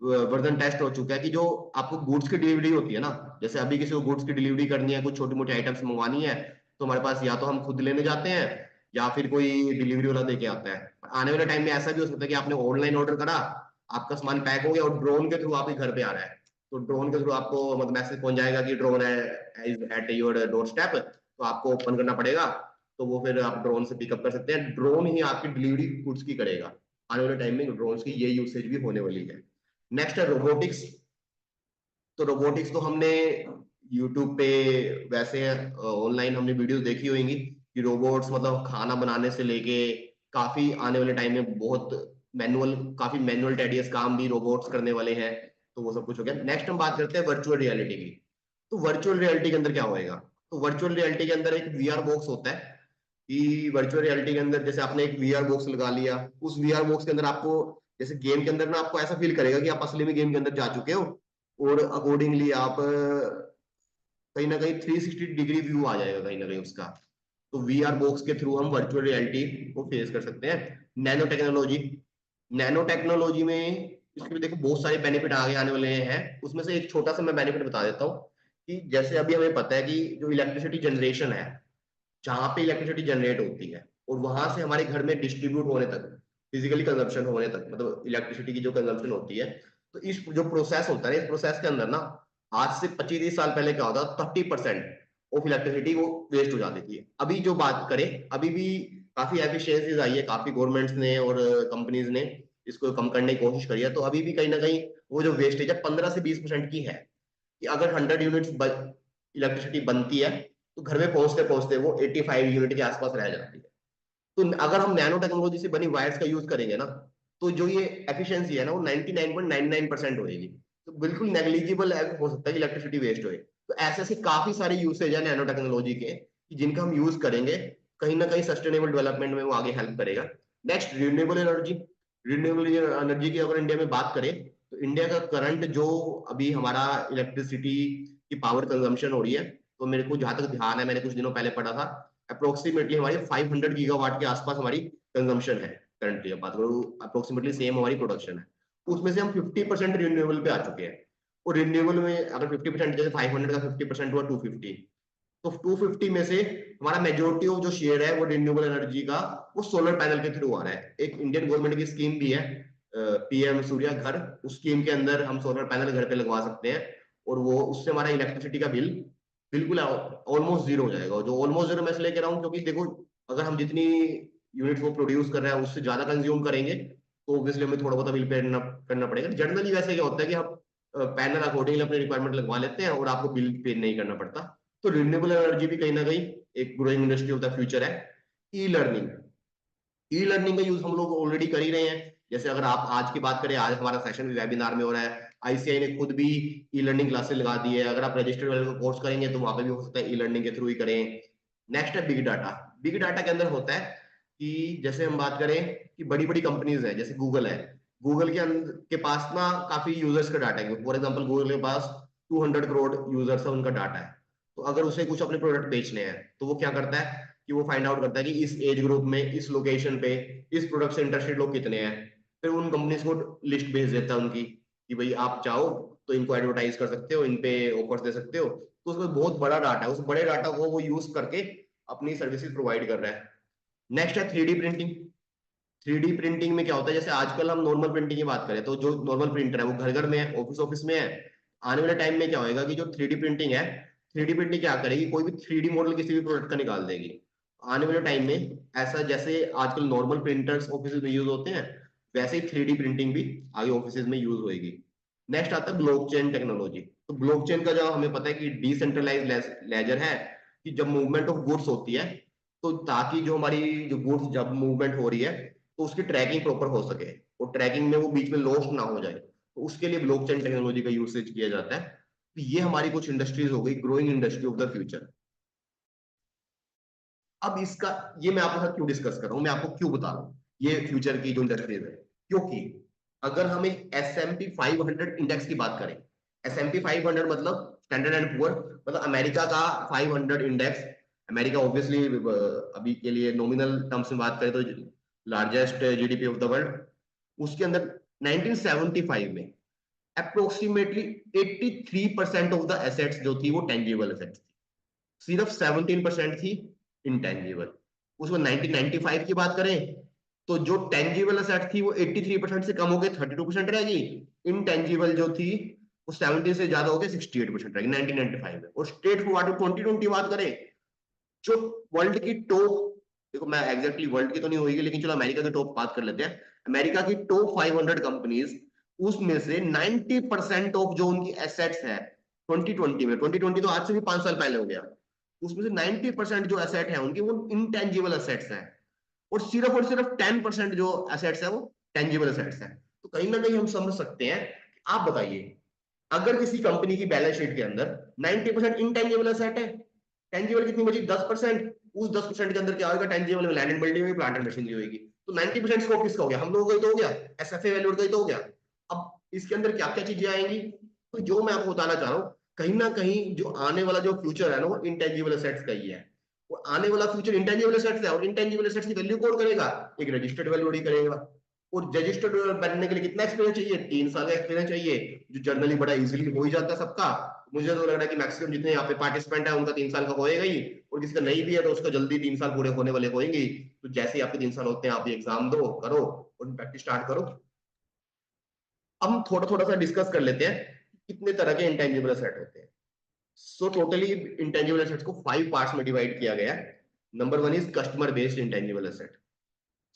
[SPEAKER 3] वर्जन टेस्ट हो चुका है, कि जो आपको गुड्स की डिलीवरी होती है ना, जैसे अभी किसी को गुड्स की डिलीवरी करनी है, कुछ छोटी मोटी आइटम्स मंगवानी है, तो हमारे पास या तो हम खुद लेने जाते हैं या फिर कोई डिलीवरी वाला देके आता है। आने वाले टाइम में ऐसा भी हो सकता है कि आपने ऑनलाइन ऑर्डर करा, आपका सामान पैक हो गया और ड्रोन के थ्रू आपके घर पे आ रहा है, तो ड्रोन के थ्रू आपको मतलब मैसेज पहुंच जाएगा कि ड्रोन है एट योर डोर स्टेप, तो आपको ओपन करना पड़ेगा, तो वो फिर आप ड्रोन से पिकअप कर सकते हैं। ड्रोन ही आपकी डिलीवरी गुड्स की करेगा। आने वाले टाइम में ड्रोन की ये यूसेज भी होने वाली है। नेक्स्ट है रोबोटिक्स। तो रोबोटिक्स तो हमने यूट्यूब पे वैसे ऑनलाइन हमने वीडियोस देखी होंगी कि रोबोट्स मतलब खाना बनाने से लेके काफी आने वाले टाइम में बहुत काफी मैनुअल टेडियस काम भी रोबोट्स करने वाले हैं। तो वो सब कुछ हो गया। नेक्स्ट हम बात करते हैं वर्चुअल रियलिटी की। तो वर्चुअल रियलिटी के अंदर क्या होएगा? तो वर्चुअल रियलिटी के अंदर एक वीआर बॉक्स होता है कि वर्चुअल रियलिटी के अंदर जैसे आपने एक वीआर बॉक्स लगा लिया, उस वीआर बॉक्स के अंदर आपको जैसे गेम के अंदर ना आपको ऐसा फील करेगा कि आप असली में गेम के अंदर जा चुके हो, और अकॉर्डिंगली आप कहीं ना कहीं 360 डिग्री व्यू आ जाएगा कहीं ना कहीं उसका। तो वीआर बॉक्स के थ्रू हम वर्चुअल रियलिटी को फेस कर सकते हैं। नैनो टेक्नोलॉजी, नैनो टेक्नोलॉजी में इसके भी देखो बहुत सारे बेनिफिट आगे आने वाले हैं। उसमें से एक छोटा सा मैं बेनिफिट बता देता हूँ कि जैसे अभी हमें पता है कि जो इलेक्ट्रिसिटी जनरेशन है, जहां पे इलेक्ट्रिसिटी जनरेट होती है और वहां से हमारे घर में डिस्ट्रीब्यूट होने तक, फिजिकली कंजप्शन होने तक, मतलब इलेक्ट्रिसिटी की जो कंजप्शन होती है, तो इस जो प्रोसेस होता है, इस प्रोसेस के अंदर ना आज से 25-30 साल पहले क्या होता, 30% ऑफ इलेक्ट्रिसिटी वो वेस्ट हो जाती थी। अभी जो बात करें, अभी भी काफी एफिशिएंसीज आई है, काफी गवर्नमेंट्स ने और कंपनीज ने इसको कम करने की कोशिश करी है। तो अभी भी कहीं ना कहीं वो जो वेस्टेज है 15 से 20% की है, कि अगर 100 यूनिट्स इलेक्ट्रिसिटी बनती है तो घर में पहुंचते पहुंचते वो 85 यूनिट के आसपास रह जाती है। तो अगर हम नैनो टेक्नोलॉजी से बनी वायर्स का यूज करेंगे ना, तो जो ये एफिशिएंसी है ना वो 99.99% होगी। तो बिल्कुल नेग्लिजिबल हो सकता है कि इलेक्ट्रिसिटी वेस्ट होए। तो ऐसे ऐसे काफी सारे यूसेज है नैनो टेक्नोलॉजी के, जिनका हम यूज करेंगे कहीं ना कहीं सस्टेनेबल डेवलपमेंट में वो आगे हेल्प करेगा। Next, renewable energy. Renewable energy की अगर इंडिया में बात करें, तो इंडिया का करंट जो अभी हमारा इलेक्ट्रिसिटी की पावर कंजम्पशन हो रही है, तो मेरे को जहां तक ध्यान है, मैंने कुछ दिनों पहले पढ़ा था, अप्रोक्सीमेटली हमारी 500 गीगावाट के आसपास हमारी कंजम्पशन है करंटली। बात करूँ अप्रोक्सीमेटली सेम हमारी प्रोडक्शन है, उसमें से हम 50% रिन्यूएबल पे आ चुके हैं। और रिन्यूएबल में अगर 50%, जैसे 500 का 50% हुआ 250, तो 250 में से हमारा मेजोरिटी ऑफ जो शेयर है वो रिन्यूएबल एनर्जी का वो सोलर पैनल के थ्रू आ रहा है। एक इंडियन गवर्नमेंट की स्कीम भी है, पीएम सूर्या घर, उस स्कीम के अंदर हम सोलर पैनल घर पे लगवा सकते हैं, और वो उससे हमारा इलेक्ट्रिसिटी का बिल बिल्कुल ऑलमोस्ट जीरो हो जाएगा। जो ऑलमोस्ट जीरो मैं इसलिए कह रहा हूँ क्योंकि देखो, अगर हम जितनी यूनिट वो प्रोड्यूस कर रहे हैं उससे ज्यादा कंज्यूम करेंगे, तो ऑब्वियसली हमें थोड़ा बहुत बिल पे करना पड़ेगा। जनरली वैसे क्या होता है कि हम पैनल अकॉर्डिंगली अपनी रिक्वायरमेंट लगवा लेते हैं और आपको बिल पे नहीं करना पड़ता। तो रिन्यूएबल एनर्जी भी कहीं ना कहीं एक growing industry of the future है। ई लर्निंग, ई लर्निंग का यूज हम लोग ऑलरेडी कर ही रहे हैं। जैसे अगर आप आज की बात करें, आज हमारा सेशन भी वेबिनार में हो रहा है, आईसीआई ने खुद भी ई लर्निंग क्लासेस लगा दी है। अगर आप रजिस्टर्ड वाले को कोर्स करेंगे तो वहां पे भी हो सकता है ई लर्निंग के थ्रू ही करें। नेक्स्ट है बिग डाटा। बिग डाटा के अंदर होता है कि जैसे हम बात करें कि बड़ी बड़ी कंपनीज है, जैसे गूगल है, गूगल के अंदर के पास ना काफी यूजर्स का डाटा है। फॉर एग्जाम्पल गूगल के पास 200 करोड़ यूजर्स है, उनका डाटा है। तो अगर उसे कुछ अपने प्रोडक्ट बेचने हैं तो वो क्या करता है कि वो फाइंड आउट करता है कि इस एज ग्रुप में, इस लोकेशन पे, इस प्रोडक्ट से इंटरेस्टेड लोग कितने हैं। फिर उन कंपनीज को लिस्ट भेज देता है उनकी कि भाई आप चाहो तो इनको एडवर्टाइज कर सकते हो, इन पे ऑफर्स दे सकते हो। तो उसमें बहुत बड़ा डाटा है, उस बड़े डाटा को वो यूज करके अपनी सर्विसेज प्रोवाइड कर रहा है। नेक्स्ट है 3D प्रिंटिंग। 3D प्रिंटिंग में क्या होता है, जैसे आजकल हम नॉर्मल प्रिंटिंग की बात करें तो जो नॉर्मल प्रिंटर है वो घर घर में है, ऑफिस ऑफिस में है। आने वाले टाइम में क्या होएगा कि जो 3D प्रिंटिंग है, 3D प्रिंटिंग क्या करेगी, कोई भी 3D मॉडल किसी भी प्रोडक्ट का निकाल देगी। आने वाले टाइम में ऐसा, जैसे आजकल नॉर्मल प्रिंटर्स ऑफिस में यूज होते हैं, वैसे ही 3D प्रिंटिंग भी आगे ऑफिस में यूज होगी। नेक्स्ट आता है ब्लॉकचेन टेक्नोलॉजी। तो ब्लॉकचेन का जो हमें पता है कि डिसेंट्रलाइज लेजर है, कि जब मूवमेंट ऑफ गुड्स होती है, तो ताकि जो हमारी जो गुड्स जब मूवमेंट हो रही है तो उसकी ट्रैकिंग प्रॉपर हो सके और ट्रैकिंग में वो बीच में लॉस्ट ना हो जाए, तो उसके लिए ब्लॉकचेन टेक्नोलॉजी का यूसेज किया जाता है। तो ये हमारी कुछ इंडस्ट्रीज हो गई, growing industry of the future. अब इसका ये मैं आपके साथ क्यों डिस्कस कर रहा हूं, मैं आपको क्यों बता रहा हूं ये फ्यूचर की जो इंडस्ट्रीज है, क्योंकि अगर हम एक S&P 500 इंडेक्स की बात करें, S&P 500 मतलब स्टैंडर्ड एंड पुअर, मतलब अमेरिका का 500 इंडेक्स। अमेरिका ऑब्वियसली अभी के लिए नॉमिनल टर्म्स में बात करें तो largest GDP of the world. उसके अंदर 1975 में अप्रोक्सीमेटली 83% ऑफ द एसेट्स जो थी वो टेंजिबल एसेट्स थी, सिर्फ 17% थी इंटेंजिबल। उसमें 1995 की बात करें तो जो टेंजिबल एसेट थी वो 83% से कम हो गई 32% रह गई, इनटेंजिबल जो थी वो 70 से ज्यादा हो गए 68% रह गई 1995 में। और स्टेट फॉरवर्ड 2020 बात करें, जो वर्ल्ड की टॉप, देखो मैं एग्जैक्टली वर्ल्ड की तो नहीं होगी लेकिन चलो अमेरिका की टॉप बात कर लेते हैं, अमेरिका की टॉप 500 कंपनीज, उसमें से 90% ऑफ जो उनकी एसेट्स है 2020 में, 2020 तो आज से भी 5 साल पहले हो गया, उसमें से 90% जो एसेट है उनके वो इनटेंजिबल एसेट्स हैं, और सिर्फ 10% जो एसेट्स है वो टेंजिबल एसेट्स है। तो कहीं ना कहीं हम समझ सकते हैं, आप बताइए अगर किसी कंपनी की बैलेंस शीट के अंदर 90% इनटेंजिबल एसेट है, टेंजिबल कितनी बची 10%, उस 10% के अंदर क्या होगा, टेंजिबल में लैंड एंड बिल्डिंग होगी, प्लांट एंड मशीनरी होगी, तो 90% स्कोप किसका हो गया, हम लोगों का ही तो हो गया, एसएफए वैल्यू का ही तो हो गया। अब इसके अंदर क्या क्या चीजें आएंगी, तो जो मैं आपको बताना चाह रहा हूँ, कहीं ना कहीं जो आने वाला जो फ्यूचर है ना वो इंटेंजिबल एसेट्स का ही है, वो आने वाला फ्यूचर इंटेंजिबल एसेट्स है, और इंटेंजिबल एसेट्स की वैल्यू कौन करेगा, एक रजिस्टर्ड वैल्यू करेगा। और रजिस्टर्ड बनने के लिए कितना एक्सपीरियंस चाहिए, 3 साल का एक्सपीरियंस चाहिए, जो जनरली बड़ा इजीली हो ही जाता है सबका। मुझे तो लग रहा है कि मैक्सिमम जितने यहाँ पे पार्टिसिपेंट है उनका 3 साल का होएगा ही, और किसी का नहीं भी है तो उसका जल्दी 3 साल पूरे होने वाले होंगे ही। तो जैसे ही आपके 3 साल होते हैं आप ये एग्जाम दो, करो और प्रैक्टिस स्टार्ट करो। अब हम थोड़ा थोड़ा सा डिस्कस कर लेते हैं कितने तरह के इंटेंजिबल एसेट होते हैं। सो टोटली इंटेंजिबल एसेट्स को 5 पार्ट्स में डिवाइड किया गया है। Number 1 is customer based intangible asset.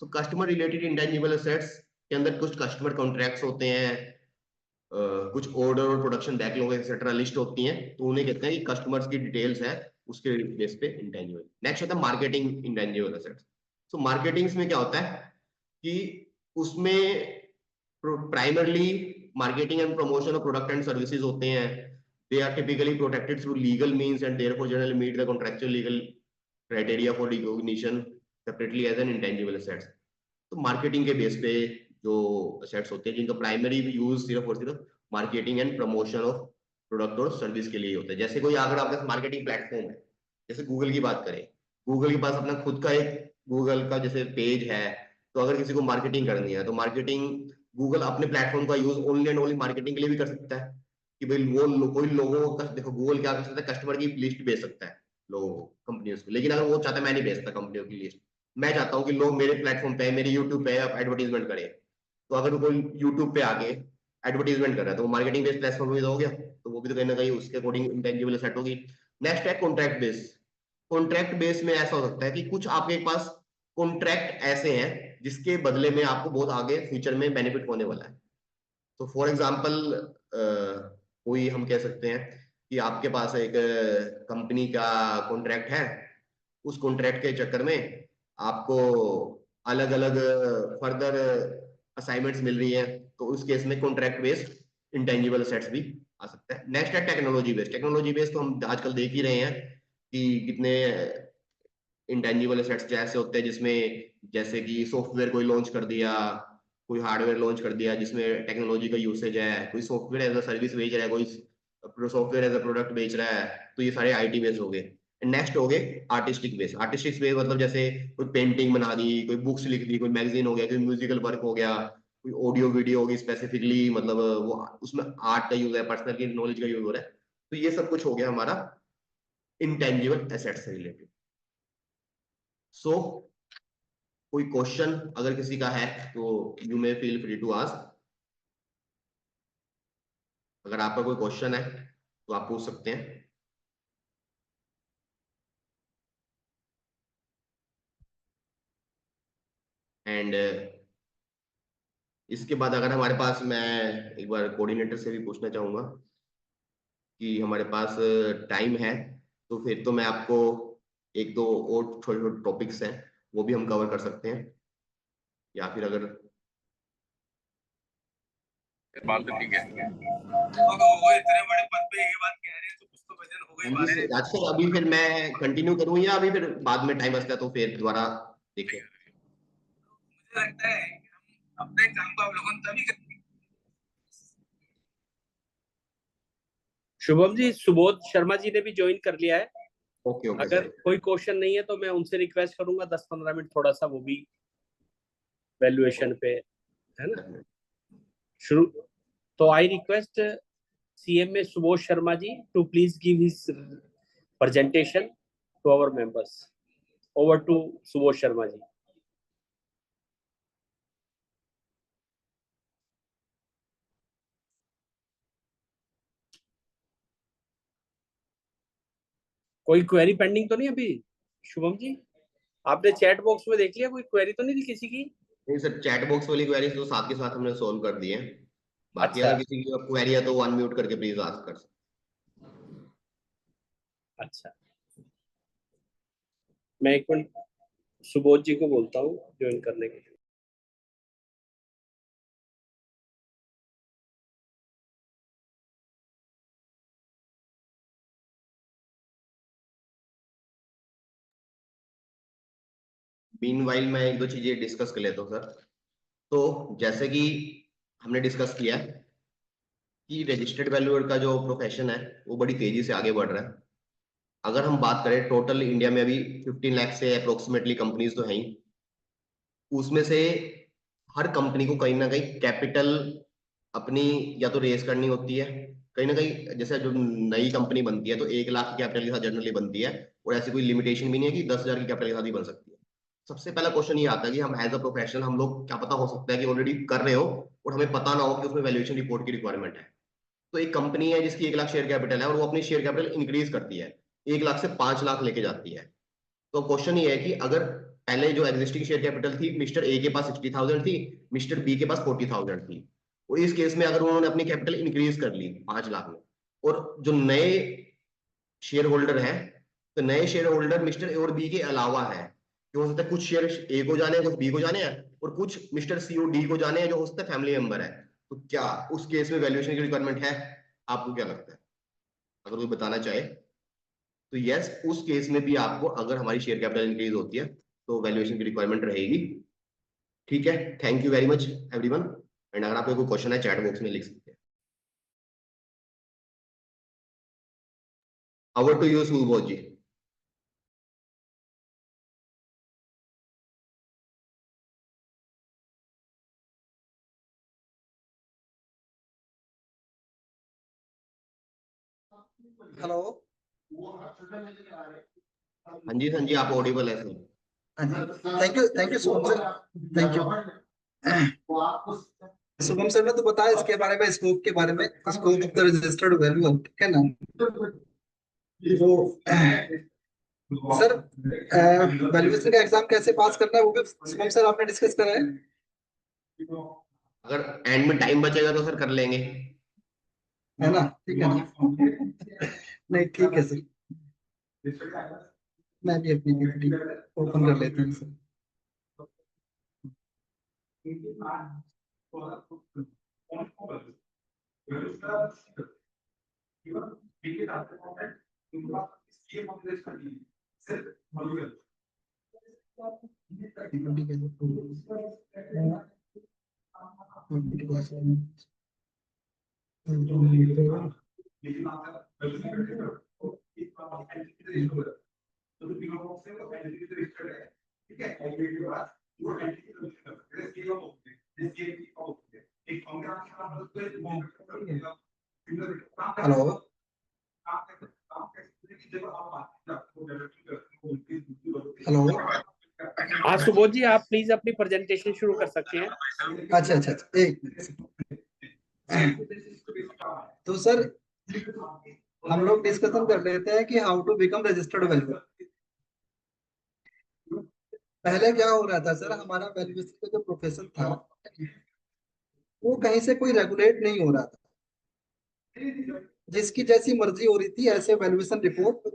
[SPEAKER 3] So customer related intangible assets के अंदर कुछ कस्टमर कॉन्ट्रैक्ट्स होते हैं, कुछ ऑर्डर और प्रोडक्शन बैकलॉग एक्सेट्रा लिस्ट होती हैं, तो उन्हें कहते हैं कि कस्टमर्स की डिटेल्स है उसके बेस पे इंटेंजिबल। नेक्स्ट होता है marketing intangible assets. So marketings में क्या होता है कि उसमें primarily marketing and promotion of product and services होते हैं। They are typically protected through legal means and therefore generally meet the contractual legal criteria for recognition separately as an intangible assets. तो marketing के base पे जो assets होते हैं जिनका primary use सिर्फ और सिर्फ marketing and promotion of product और सर्विस के लिए होता है। जैसे कोई अगर आपके पास मार्केटिंग प्लेटफॉर्म है, जैसे गूगल की बात करें, गूगल के पास अपना खुद का एक गूगल का जैसे पेज है, तो अगर किसी को मार्केटिंग करनी है तो मार्केटिंग गूगल अपने प्लेटफॉर्म का use only and only marketing के लिए भी कर सकता है, कि भाई कोई लोगों का देखो गूगल क्या कर सकता है, कस्टमर की लिस्ट भेज सकता है लोगों को, कंपनियों को। लेकिन अगर वो चाहता है मैं नहीं भेजता कंपनियों की लिस्ट, मैं चाहता हूँ कि लोग मेरे प्लेटफॉर्म पे मेरे यूट्यूब पे एडवर्टीजमेंट करें, तो अगर कोई यूट्यूब पे आके एडवर्टीजमेंट कर रहा है तो वो मार्केटिंग बेस्ड प्लेटफॉर्म भी तो हो गया, तो वो भी तो कहीं ना कहीं उसके अकॉर्डिंग इंटेंजिबल एसेट होगी। नेक्स्ट है कॉन्ट्रैक्ट बेस। कॉन्ट्रैक्ट बेस में ऐसा हो सकता है कि कुछ आपके पास कॉन्ट्रैक्ट ऐसे हैं जिसके बदले में आपको बहुत आगे फ्यूचर में बेनिफिट होने वाला है। तो फॉर एग्जाम्पल कोई हम कह सकते हैं कि आपके पास एक कंपनी का कॉन्ट्रैक्ट है, उस कॉन्ट्रैक्ट के चक्कर में आपको अलग अलग फर्दर असाइनमेंट्स मिल रही है, तो उस केस में कॉन्ट्रैक्ट बेस्ड इंटेंजिबल एसेट्स भी आ सकता है। नेक्स्ट है टेक्नोलॉजी बेस्ड। टेक्नोलॉजी बेस्ड तो हम आजकल देख ही रहे हैं कि कितने इंटेंजिबल एसेट्स जैसे होते हैं, जिसमें जैसे कि सॉफ्टवेयर कोई लॉन्च कर दिया, कोई हार्डवेयर लॉन्च कर दिया जिसमें टेक्नोलॉजी का यूसेज है, कोई सॉफ्टवेयर एज अ सर्विस बेच रहा है, कोई सॉफ्टवेयर एज अ प्रोडक्ट बेच रहा है, तो ये सारे आईटी बेस्ड हो गए। नेक्स्ट हो गए आर्टिस्टिक बेस। आर्टिस्टिक बेस मतलब जैसे कोई पेंटिंग बना दी, कोई बुक्स लिख दी, कोई मैगजीन हो गया, कोई म्यूजिकल वर्क हो गया, कोई ऑडियो वीडियो होगी स्पेसिफिकली, मतलब वो उसमें आर्ट का यूज है, पर्सनल की नॉलेज का यूज हो रहा है, तो ये सब कुछ हो गया हमारा इंटेंजिबल एसेट्स से रिलेटेड। सो कोई क्वेश्चन अगर किसी का है तो you may feel free to ask. अगर आपका कोई क्वेश्चन है तो आप पूछ सकते हैं। एंड इसके बाद अगर हमारे पास, मैं एक बार कोऑर्डिनेटर से भी पूछना चाहूंगा कि हमारे पास टाइम है, तो फिर तो मैं आपको एक दो और छोटे छोटे टॉपिक्स हैं वो भी हम कवर कर सकते हैं, या फिर अगर
[SPEAKER 4] बात तो ठीक है, वो इतने बड़े पद पे ये बात कह रहे हैं तो कुछ तो वजन हो गई बारे में।
[SPEAKER 3] अच्छा अभी फिर मैं कंटिन्यू करूं या अभी फिर बाद में टाइम बचता है तो फिर दोबारा देखें।
[SPEAKER 4] मुझे लगता है कि हम अपने काम को अवलोकन तभी करेंगे।
[SPEAKER 1] शुभम जी, सुबोध शर्मा जी ने भी ज्वाइन कर लिया है।
[SPEAKER 3] ओके ओके
[SPEAKER 1] अगर
[SPEAKER 3] सर।
[SPEAKER 1] कोई क्वेश्चन नहीं है तो मैं उनसे रिक्वेस्ट करूंगा 10-15 मिनट थोड़ा सा वो भी वैल्यूएशन पे, है ना, शुरू। तो I request CMA Subodh Sharma ji to please give his presentation to our members. Over to Subodh Sharma ji. कोई क्वेरी पेंडिंग तो नहीं अभी शुभम जी? आपने चैट बॉक्स में देख लिया, कोई क्वेरी तो नहीं थी किसी की?
[SPEAKER 3] नहीं सर, चैट बॉक्स वाली क्वेरीज तो साथ के साथ हमने सोल्व कर दी है। बाकी
[SPEAKER 1] अच्छा,
[SPEAKER 3] अगर किसी की क्वेरी है तो अनम्यूट करके प्लीज आस्क कर सकते।
[SPEAKER 1] अच्छा, मैं एक मिनट सुबोध जी को बोलता हूँ ज्वाइन करने के लिए।
[SPEAKER 3] मीनवाइल मैं एक दो चीजें डिस्कस कर लेता हूँ सर। तो जैसे कि हमने डिस्कस किया कि रजिस्टर्ड वैल्यूअर का जो प्रोफेशन है वो बड़ी तेजी से आगे बढ़ रहा है। अगर हम बात करें टोटल इंडिया में अभी 15 लाख से अप्रोक्सीमेटली कंपनीज तो हैं ही, उसमें से हर कंपनी को कहीं ना कहीं कैपिटल अपनी या तो रेस करनी होती है, कहीं ना कहीं जैसे जो नई कंपनी बनती है तो 1 लाख की कैपिटल के साथ जनरली बनती है, और ऐसी कोई लिमिटेशन भी नहीं है कि 10,000 की कैपिटल के साथ भी बन सकती है। सबसे पहला क्वेश्चन ये आता है कि हम एज अ प्रोफेशनल हम लोग क्या पता हो सकता है कि ऑलरेडी कर रहे हो और हमें पता ना हो कि उसमें वैल्यूएशन रिपोर्ट की रिक्वायरमेंट है। तो एक कंपनी है जिसकी 1 लाख शेयर कैपिटल है और वो अपनी शेयर कैपिटल इंक्रीज करती है, 1 लाख से 5 लाख लेके जाती है। तो क्वेश्चन ये है कि अगर पहले जो एग्जिस्टिंग शेयर कैपिटल थी मिस्टर ए के पास 60,000 थी, मिस्टर बी के पास 40,000 थी, और इस केस में अगर उन्होंने अपनी कैपिटल इंक्रीज कर ली 5 लाख में, और जो नए शेयर होल्डर है तो नए शेयर होल्डर मिस्टर ए और बी के अलावा है, जो हो सकता है कुछ शेयर ए को जाने हैं, कुछ बी को जाने हैं, और कुछ मिस्टर सी और डी को जाने हैं जो हो सकता है फैमिली मेंबर है। तो क्या उस केस में वैल्यूएशन की रिक्वायरमेंट है? आपको क्या लगता है, अगर कोई बताना चाहे तो? यस, उस केस में भी आपको अगर हमारी शेयर कैपिटल इंक्रीज होती है तो वैल्यूएशन की रिक्वायरमेंट रहेगी। ठीक है, thank you very much everyone. And अगर आपको कोई क्वेश्चन है चैट बॉक्स में लिख सकते हैं। Over to you Subodh ji.
[SPEAKER 5] Hello.
[SPEAKER 3] हाँ जी आप ऑडिबल है sir.
[SPEAKER 5] Thank you Shubham sir, thank you. Shubham sir ने तो बताया इसके बारे में, स्कोप के बारे में, scope of the registered value, ठीक है ना। तो सर वैल्यूएशन का एग्जाम कैसे पास करना है वो भी शुभम सर आपने डिस्कस करा है
[SPEAKER 3] अगर एंड में टाइम बचेगा तो सर कर लेंगे।
[SPEAKER 5] है ना, ठीक है ना। नहीं ठीक है सर, मैं भी अपनी पीपीटी ओपन कर लेता हूँ सर। हेलो। हेलो।
[SPEAKER 1] हाँ सुबोध जी, आप प्लीज अपनी प्रेजेंटेशन शुरू कर सकते हैं।
[SPEAKER 5] अच्छा अच्छा अच्छा, एक मिनट। तो सर हम लोग डिस्कशन कर लेते हैं कि how to become registered value. पहले क्या हो रहा था सर, हमारा वैल्यूएशन का जो प्रोफेशन था वो कहीं से कोई रेगुलेट नहीं हो रहा था, जिसकी जैसी मर्जी हो रही थी ऐसे वैल्यूएशन रिपोर्ट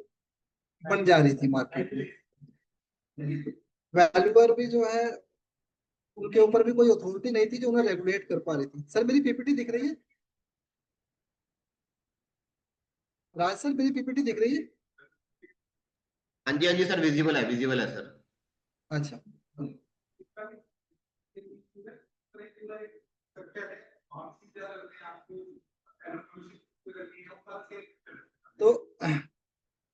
[SPEAKER 5] बन जा रही थी मार्केट में। वैल्यूअर भी जो है उनके ऊपर भी कोई अथॉरिटी नहीं थी जो उन्हें रेगुलेट कर पा रही थी। सर मेरी पीपीटी दिख रही है? राज सर मेरी पीपीटी दिख रही है?
[SPEAKER 3] हाँ जी सर, विजिबल है सर।
[SPEAKER 5] अच्छा। तो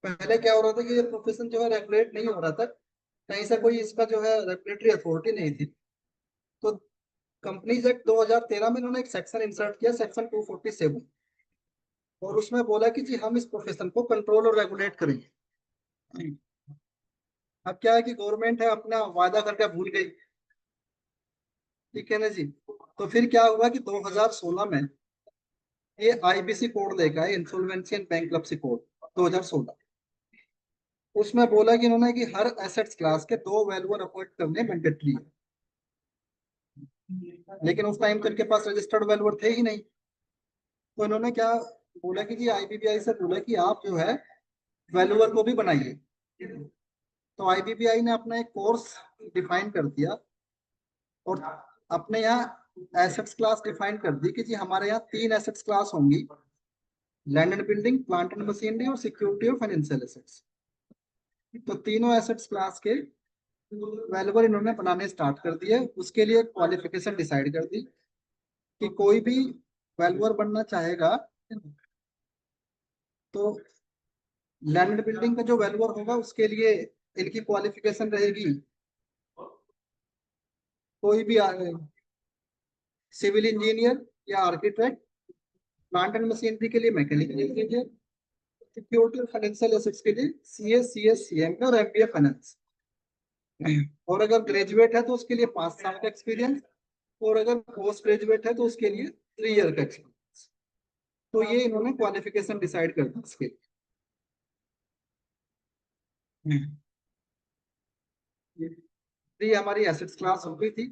[SPEAKER 5] पहले क्या हो रहा था कि ये प्रोफेशन जो है रेगुलेट नहीं हो रहा था, कहीं से कोई इसका जो है रेगुलेटरी अथॉरिटी नहीं थी। तो कंपनीज एक्ट 2013 में इन्होंने एक सेक्शन इंसर्ट किया, सेक्शन 247, और उसमें बोला कि जी हम इस प्रोफेशन को कंट्रोल और रेगुलेट करेंगे। अब क्या है कि गवर्नमेंट है अपना वादा करके भूल गई, ठीक है ना जी। तो फिर क्या हुआ कि 2016 में ये आईबीसी कोड देखा है, इंसॉल्वेंसी एंड बैंक्रप्सी कोड 2016, उसमें बोला कि इन्होंने कि हर एसेट्स क्लास के 2 वैल्यूअर अपॉइंट करने मैंडेटरी है। लेकिन उस टाइम तो इनके पास रजिस्टर्ड वैल्यूअर थे ही नहीं, तो इन्होंने क्या बोला कि जी आईबीबीआई से बोला कि आप जो है वैल्यूअर को भी बनाइए। तो आईबीपीआई ने अपना एक कोर्स डिफाइन कर दिया और अपने यहाँ एसेट्स क्लास डिफाइन कर दी कि जी हमारे यहाँ 3 एसेट्स क्लास होंगी, land and building, plant and machinery और सिक्योरिटी और फाइनेंशियल एसेट्स। तो तीनों एसेट्स क्लास के वैल्यूअर इन्होंने बनाने स्टार्ट कर दिए। उसके लिए क्वालिफिकेशन डिसाइड कर दी कि कोई भी वैल्यूअर बनना चाहेगा तो लैंड एंड बिल्डिंग का जो वैल्यूअर होगा उसके लिए इनकी क्वालिफिकेशन रहेगी कोई भी सिविल इंजीनियर या आर्किटेक्ट, प्लांट एंड मशीनरी के लिए मैकेनिकल इंजीनियर, सिक्योरिटी और फाइनेंशियल एसेट्स के लिए सीए, सीएस, सीएमए और एमबीए फाइनेंस। और अगर ग्रेजुएट है तो उसके लिए 5 साल का एक्सपीरियंस, और अगर पोस्ट ग्रेजुएट है तो उसके लिए 3 ईयर का एक्सपीरियंस। तो ये इन्होंने क्वालिफिकेशन डिसाइड कर दी इसके लिए। ये हमारी एसेट्स क्लास हो गई थी।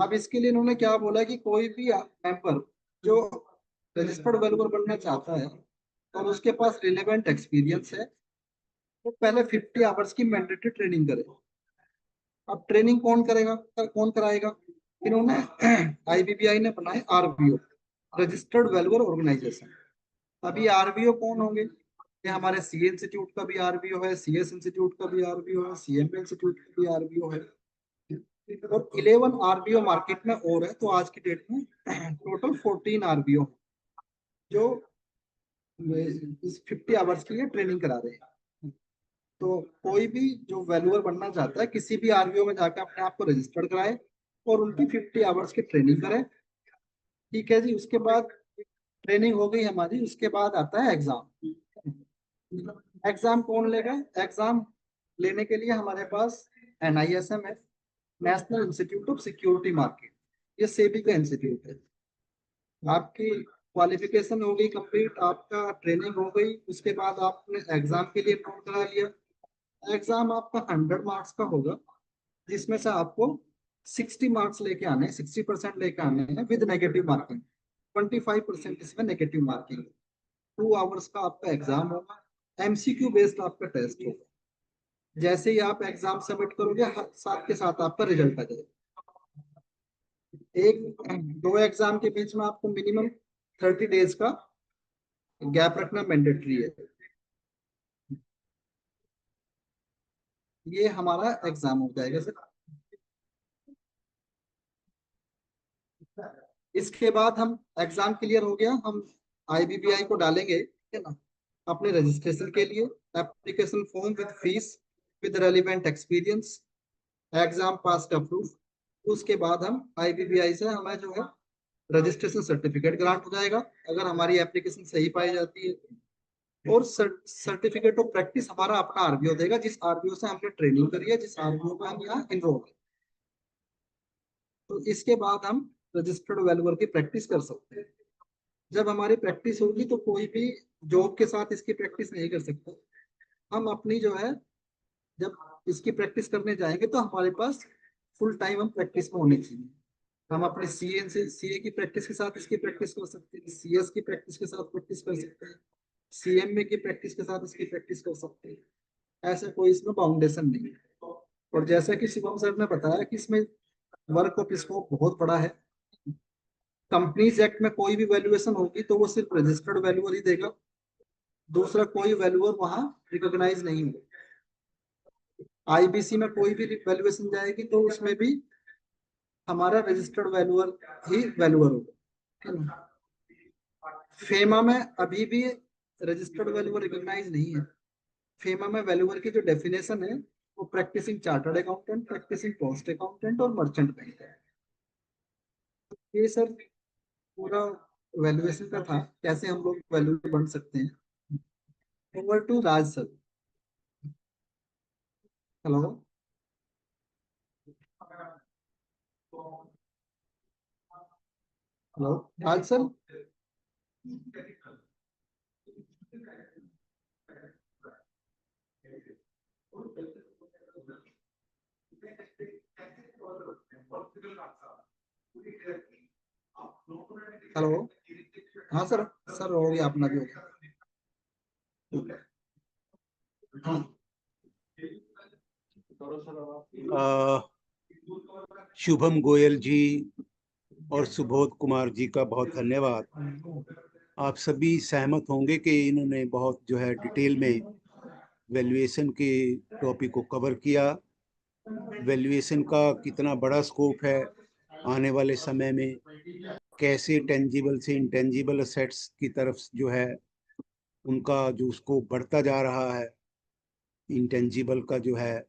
[SPEAKER 5] अब इसके लिए इन्होंने क्या बोला कि कोई भी मेंबर जो रजिस्टर्ड वैल्यूअर बनना चाहता है और उसके पास रिलेवेंट एक्सपीरियंस है तो पहले 50 आवर्स की मैंडेटरी ट्रेनिंग करे। अब ट्रेनिंग कौन करेगा, कौन कराएगा? इन्होंने आईबीपीआई ने बनाए आरबीओ, रजिस्टर्ड वैल्यूअर ऑर्गेनाइजेशन। अभी आरबीओ कौन होंगे? ये हमारे सी इंस्टीट्यूट का भी आरबीओ है, सीएस इंस्टीट्यूट का भी आरबीओ है, सीएमए इंस्टीट्यूट का भी आरबीओ है, और 11 आरबीओ मार्केट में और है। तो आज की डेट में टोटल 14 आरबीओ जो इस 50 आवर्स के लिए ट्रेनिंग करा रहे हैं। तो कोई भी जो वैल्यूअर बनना चाहता है किसी भी आरबीओ में जाकर अपने आप को रजिस्टर्ड कराए और उनकी 50 आवर्स की ट्रेनिंग करें। ठीक है जी। उसके बाद ट्रेनिंग हो गई हमारी, उसके बाद आता है एग्जाम। एग्जाम कौन लेगा? एग्जाम लेने के लिए हमारे पास NISM है, national institute of security market. ये सेबी का इंस्टीट्यूट है। आपकी क्वालिफिकेशन हो गई कंप्लीट, आपका ट्रेनिंग हो गई, उसके बाद आपने एग्जाम के लिए एनरोल करा लिया। एग्जाम आपका 100 मार्क्स का होगा, जिसमें से आपको 60 मार्क्स लेके आने, 60% लेके आने हैं विद नेगेटिव मार्किंग, 25% इसमें नेगेटिव मार्किंग। 2 आवर्स का आपका एग्जाम होगा, MCQ बेस्ड आपका टेस्ट होगा। जैसे ही आप एग्जाम सबमिट करोगे साथ के साथ आपका रिजल्ट आ जाएगा। दो एग्जाम के बीच में आपको मिनिमम 30 डेज का गैप रखना मैंडेटरी है। ये हमारा एग्जाम हो जाएगा सर। इसके बाद हम एग्जाम क्लियर हो गया, हम आईबीपीआई को डालेंगे, है ना, अपने रजिस्ट्रेशन के लिए application form with fees with relevant experience, exam पास का प्रूफ। उसके बाद हम आईबीपीआई से हमें जो है रजिस्ट्रेशन सर्टिफिकेट ग्रांट हो जाएगा अगर हमारी एप्लीकेशन सही पाई जाती है। और सर्टिफिकेट ऑफ प्रैक्टिस हमारा अपना आरबीओ देगा, जिस आरबीओ से हमने ट्रेनिंग करी है, जिस आरबीओ में हम यहाँ इनरोल है। तो इसके बाद हम रजिस्टर्ड वैल्यूअर की प्रैक्टिस कर सकते हैं। जब हमारी प्रैक्टिस होगी तो कोई भी जॉब के साथ इसकी प्रैक्टिस नहीं कर सकता। हम अपनी जो है जब इसकी प्रैक्टिस करने जाएंगे तो हमारे पास फुल टाइम हम प्रैक्टिस में होने चाहिए। हम अपने सीए की प्रैक्टिस के साथ इसकी प्रैक्टिस कर सकते हैं, सीएस की प्रैक्टिस के साथ प्रैक्टिस कर सकते हैं, सीएमए की प्रैक्टिस के साथ इसकी प्रैक्टिस कर सकते हैं। ऐसा कोई इसमें बाउंडेशन नहीं है। और जैसा कि शिवम सर ने बताया कि इसमें वर्क ऑफ स्कोप बहुत बड़ा है। कंपनीज एक्ट में कोई भी वैल्यूएशन होगी तो वो सिर्फ रजिस्टर्ड वैल्यूअर ही देगा, दूसरा कोई वैल्यूअर वहां रिकॉग्नाइज नहीं होगा। आईबीसी में कोई भी वैल्यूएशन जाएगी तो उसमें भी हमारा रजिस्टर्ड वैल्यूअर ही वैल्यूअर होगा। फेमा में अभी भी रजिस्टर्ड वैल्यूअर रिकॉग्नाइज नहीं है। फेमा में वैल्यूअर की जो डेफिनेशन है वो practising chartered accountant, practising cost accountant और मर्चेंट बैंक है। ये सर पूरा वैल्यूएशन का था, कैसे हम लोग वैल्यूअर बन सकते हैं। Over to Raj sir. Hello. Hello Raj sir. Hello. हाँ सर, सर हो गया अपना जो
[SPEAKER 2] शुभम गोयल जी और सुबोध कुमार जी का बहुत धन्यवाद। आप सभी सहमत होंगे कि इन्होंने बहुत जो है डिटेल में वैल्यूएशन के टॉपिक को कवर किया। वैल्यूएशन का कितना बड़ा स्कोप है आने वाले समय में, कैसे टेंजिबल से इंटेंजिबल असेट्स की तरफ जो है उनका जो स्कोप बढ़ता जा रहा है, इंटेंजिबल का जो है,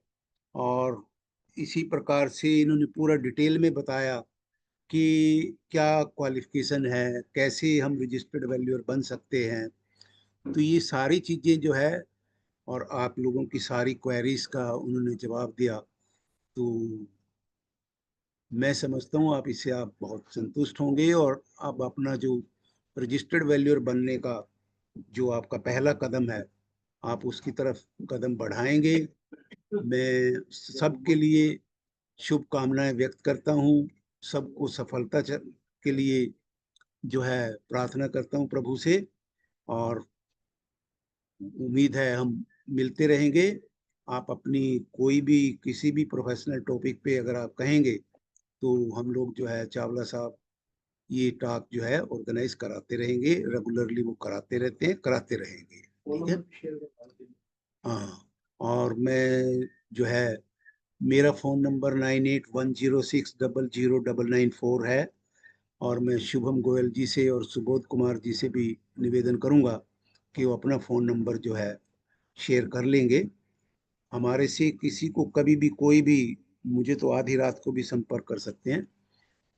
[SPEAKER 2] और इसी प्रकार से इन्होंने पूरा डिटेल में बताया कि क्या क्वालिफिकेशन है, कैसे हम रजिस्टर्ड वैल्यूअर बन सकते हैं। तो ये सारी चीज़ें जो है, और आप लोगों की सारी क्वेरीज का उन्होंने जवाब दिया, तो मैं समझता हूँ आप इससे आप बहुत संतुष्ट होंगे और आप अपना जो रजिस्टर्ड वैल्यूअर बनने का जो आपका पहला कदम है, आप उसकी तरफ कदम बढ़ाएंगे। मैं सबके लिए शुभकामनाएं व्यक्त करता हूँ, सबको सफलता के लिए जो है प्रार्थना करता हूँ प्रभु से, और उम्मीद है हम मिलते रहेंगे। आप अपनी कोई भी किसी भी प्रोफेशनल टॉपिक पे अगर आप कहेंगे तो हम लोग जो है चावला साहब ये टॉक जो है ऑर्गेनाइज कराते रहेंगे, रेगुलरली वो कराते रहते हैं, कराते रहेंगे, ठीक है। हाँ, और मैं जो है मेरा फ़ोन नंबर 9810600994 है, और मैं शुभम गोयल जी से और सुबोध कुमार जी से भी निवेदन करूंगा कि वो अपना फ़ोन नंबर जो है शेयर कर लेंगे। हमारे से किसी को कभी भी कोई भी, मुझे तो आधी रात को भी संपर्क कर सकते हैं,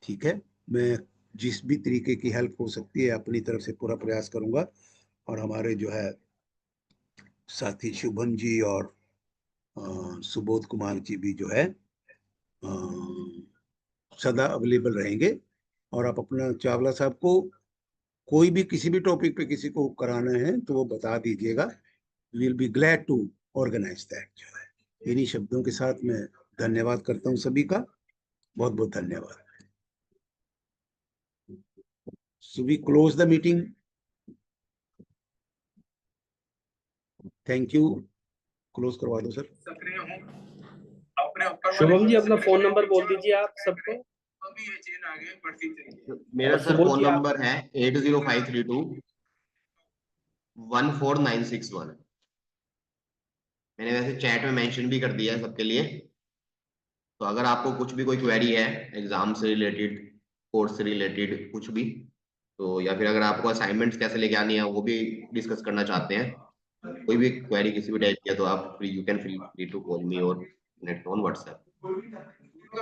[SPEAKER 2] ठीक है। मैं जिस भी तरीके की हेल्प हो सकती है अपनी तरफ से पूरा प्रयास करूंगा, और हमारे जो है साथी शुभम जी और सुबोध कुमार जी भी जो है सदा अवेलेबल रहेंगे। और आप अपना चावला साहब को कोई भी किसी भी टॉपिक पे किसी को कराना है तो वो बता दीजिएगा, will be glad to organise that जो है। इन्हीं शब्दों के साथ मैं धन्यवाद करता हूँ सभी का, बहुत बहुत धन्यवाद। So we close the meeting. Thank you, close करवा दो सर।
[SPEAKER 4] सक्रिय हूँ अपने ऊपर
[SPEAKER 1] शुभम जी अपना फोन नंबर बोल दीजिए आप सबको।
[SPEAKER 4] अभी ये चेन आगे बढ़ती चलिए।
[SPEAKER 3] मेरा
[SPEAKER 1] और
[SPEAKER 3] सर
[SPEAKER 1] सुबोध
[SPEAKER 3] फोन
[SPEAKER 1] जी आप-
[SPEAKER 3] नंबर है 8053214961। मैंने वैसे चैट में मेंशन भी कर दिया है सबके लिए। तो अगर आपको कुछ भी कोई क्वेरी है एग्जाम से रिलेटेड, कोर्स से रिलेटेड कुछ भी, तो या फिर अगर आपको असाइनमेंट्स कैसे लेके आनी है वो भी डिस्कस करना चाहते हैं, कोई भी क्वेरी किसी भी टाइप की है, तो आप you can free to call me और net on WhatsApp.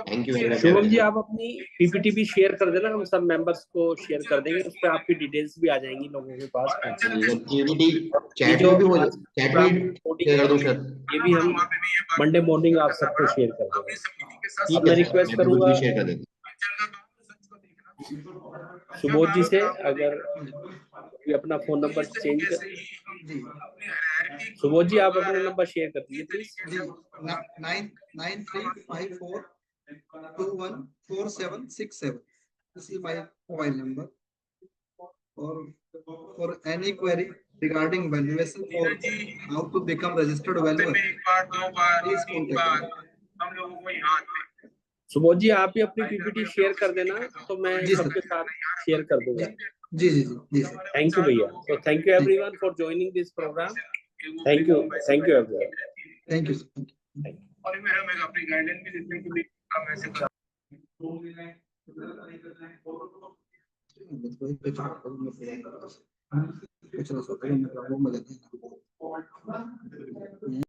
[SPEAKER 3] Thank you very much
[SPEAKER 1] Shubham ji
[SPEAKER 3] everyone.
[SPEAKER 1] आप अपनी पीपीटी भी शेयर कर देना, हम सब मेंबर्स को शेयर कर देंगे, उस पर आपकी डिटेल्स भी आ जाएंगी लोगों के पास।
[SPEAKER 3] पीपीटी
[SPEAKER 1] ये
[SPEAKER 3] चैट
[SPEAKER 1] जो
[SPEAKER 3] में भी वो
[SPEAKER 1] आज
[SPEAKER 3] चैट
[SPEAKER 1] प्रोग्राम
[SPEAKER 3] में
[SPEAKER 1] रिकॉर्डिंग
[SPEAKER 3] शेयर
[SPEAKER 1] है
[SPEAKER 3] कर दूं सर?
[SPEAKER 1] ये भी हम मंडे मॉर्निंग आप सबको शेयर कर देंगे।
[SPEAKER 3] ठीक
[SPEAKER 1] अब
[SPEAKER 3] है
[SPEAKER 1] मैं
[SPEAKER 3] सर,
[SPEAKER 1] रिक्वेस्ट
[SPEAKER 3] मैं भी कुछ
[SPEAKER 1] करूंगा
[SPEAKER 3] भी शेयर कर देता
[SPEAKER 1] सुबोध जी से, अगर कोई अपना फोन नंबर चेंज कर।
[SPEAKER 5] जी
[SPEAKER 1] सुबोध जी आप अपना नंबर शेयर कर दीजिए please.
[SPEAKER 5] Ji 9354214767। This is my mobile number. Or for any query regarding valuation or how to become registered valuer,
[SPEAKER 4] एक बार दो बार
[SPEAKER 5] please
[SPEAKER 4] तीन
[SPEAKER 5] contact
[SPEAKER 4] बार
[SPEAKER 5] me.
[SPEAKER 4] हम लोगों को यहाँ आते हैं।
[SPEAKER 1] सुबोध जी आप भी अपनी पीपीटी शेयर कर देना, तो मैं
[SPEAKER 5] जी सर।
[SPEAKER 1] सबके साथ शेयर कर दूंगा।
[SPEAKER 5] जी जी जी जी सर।
[SPEAKER 1] थैंक यू भैया। तो thank you everyone for joining this programme. Thank you everyone.
[SPEAKER 5] Thank you sir.
[SPEAKER 4] और मेरा मैं अपनी गाइडलाइन भी जितने को भी काम ऐसे कर
[SPEAKER 5] कुछ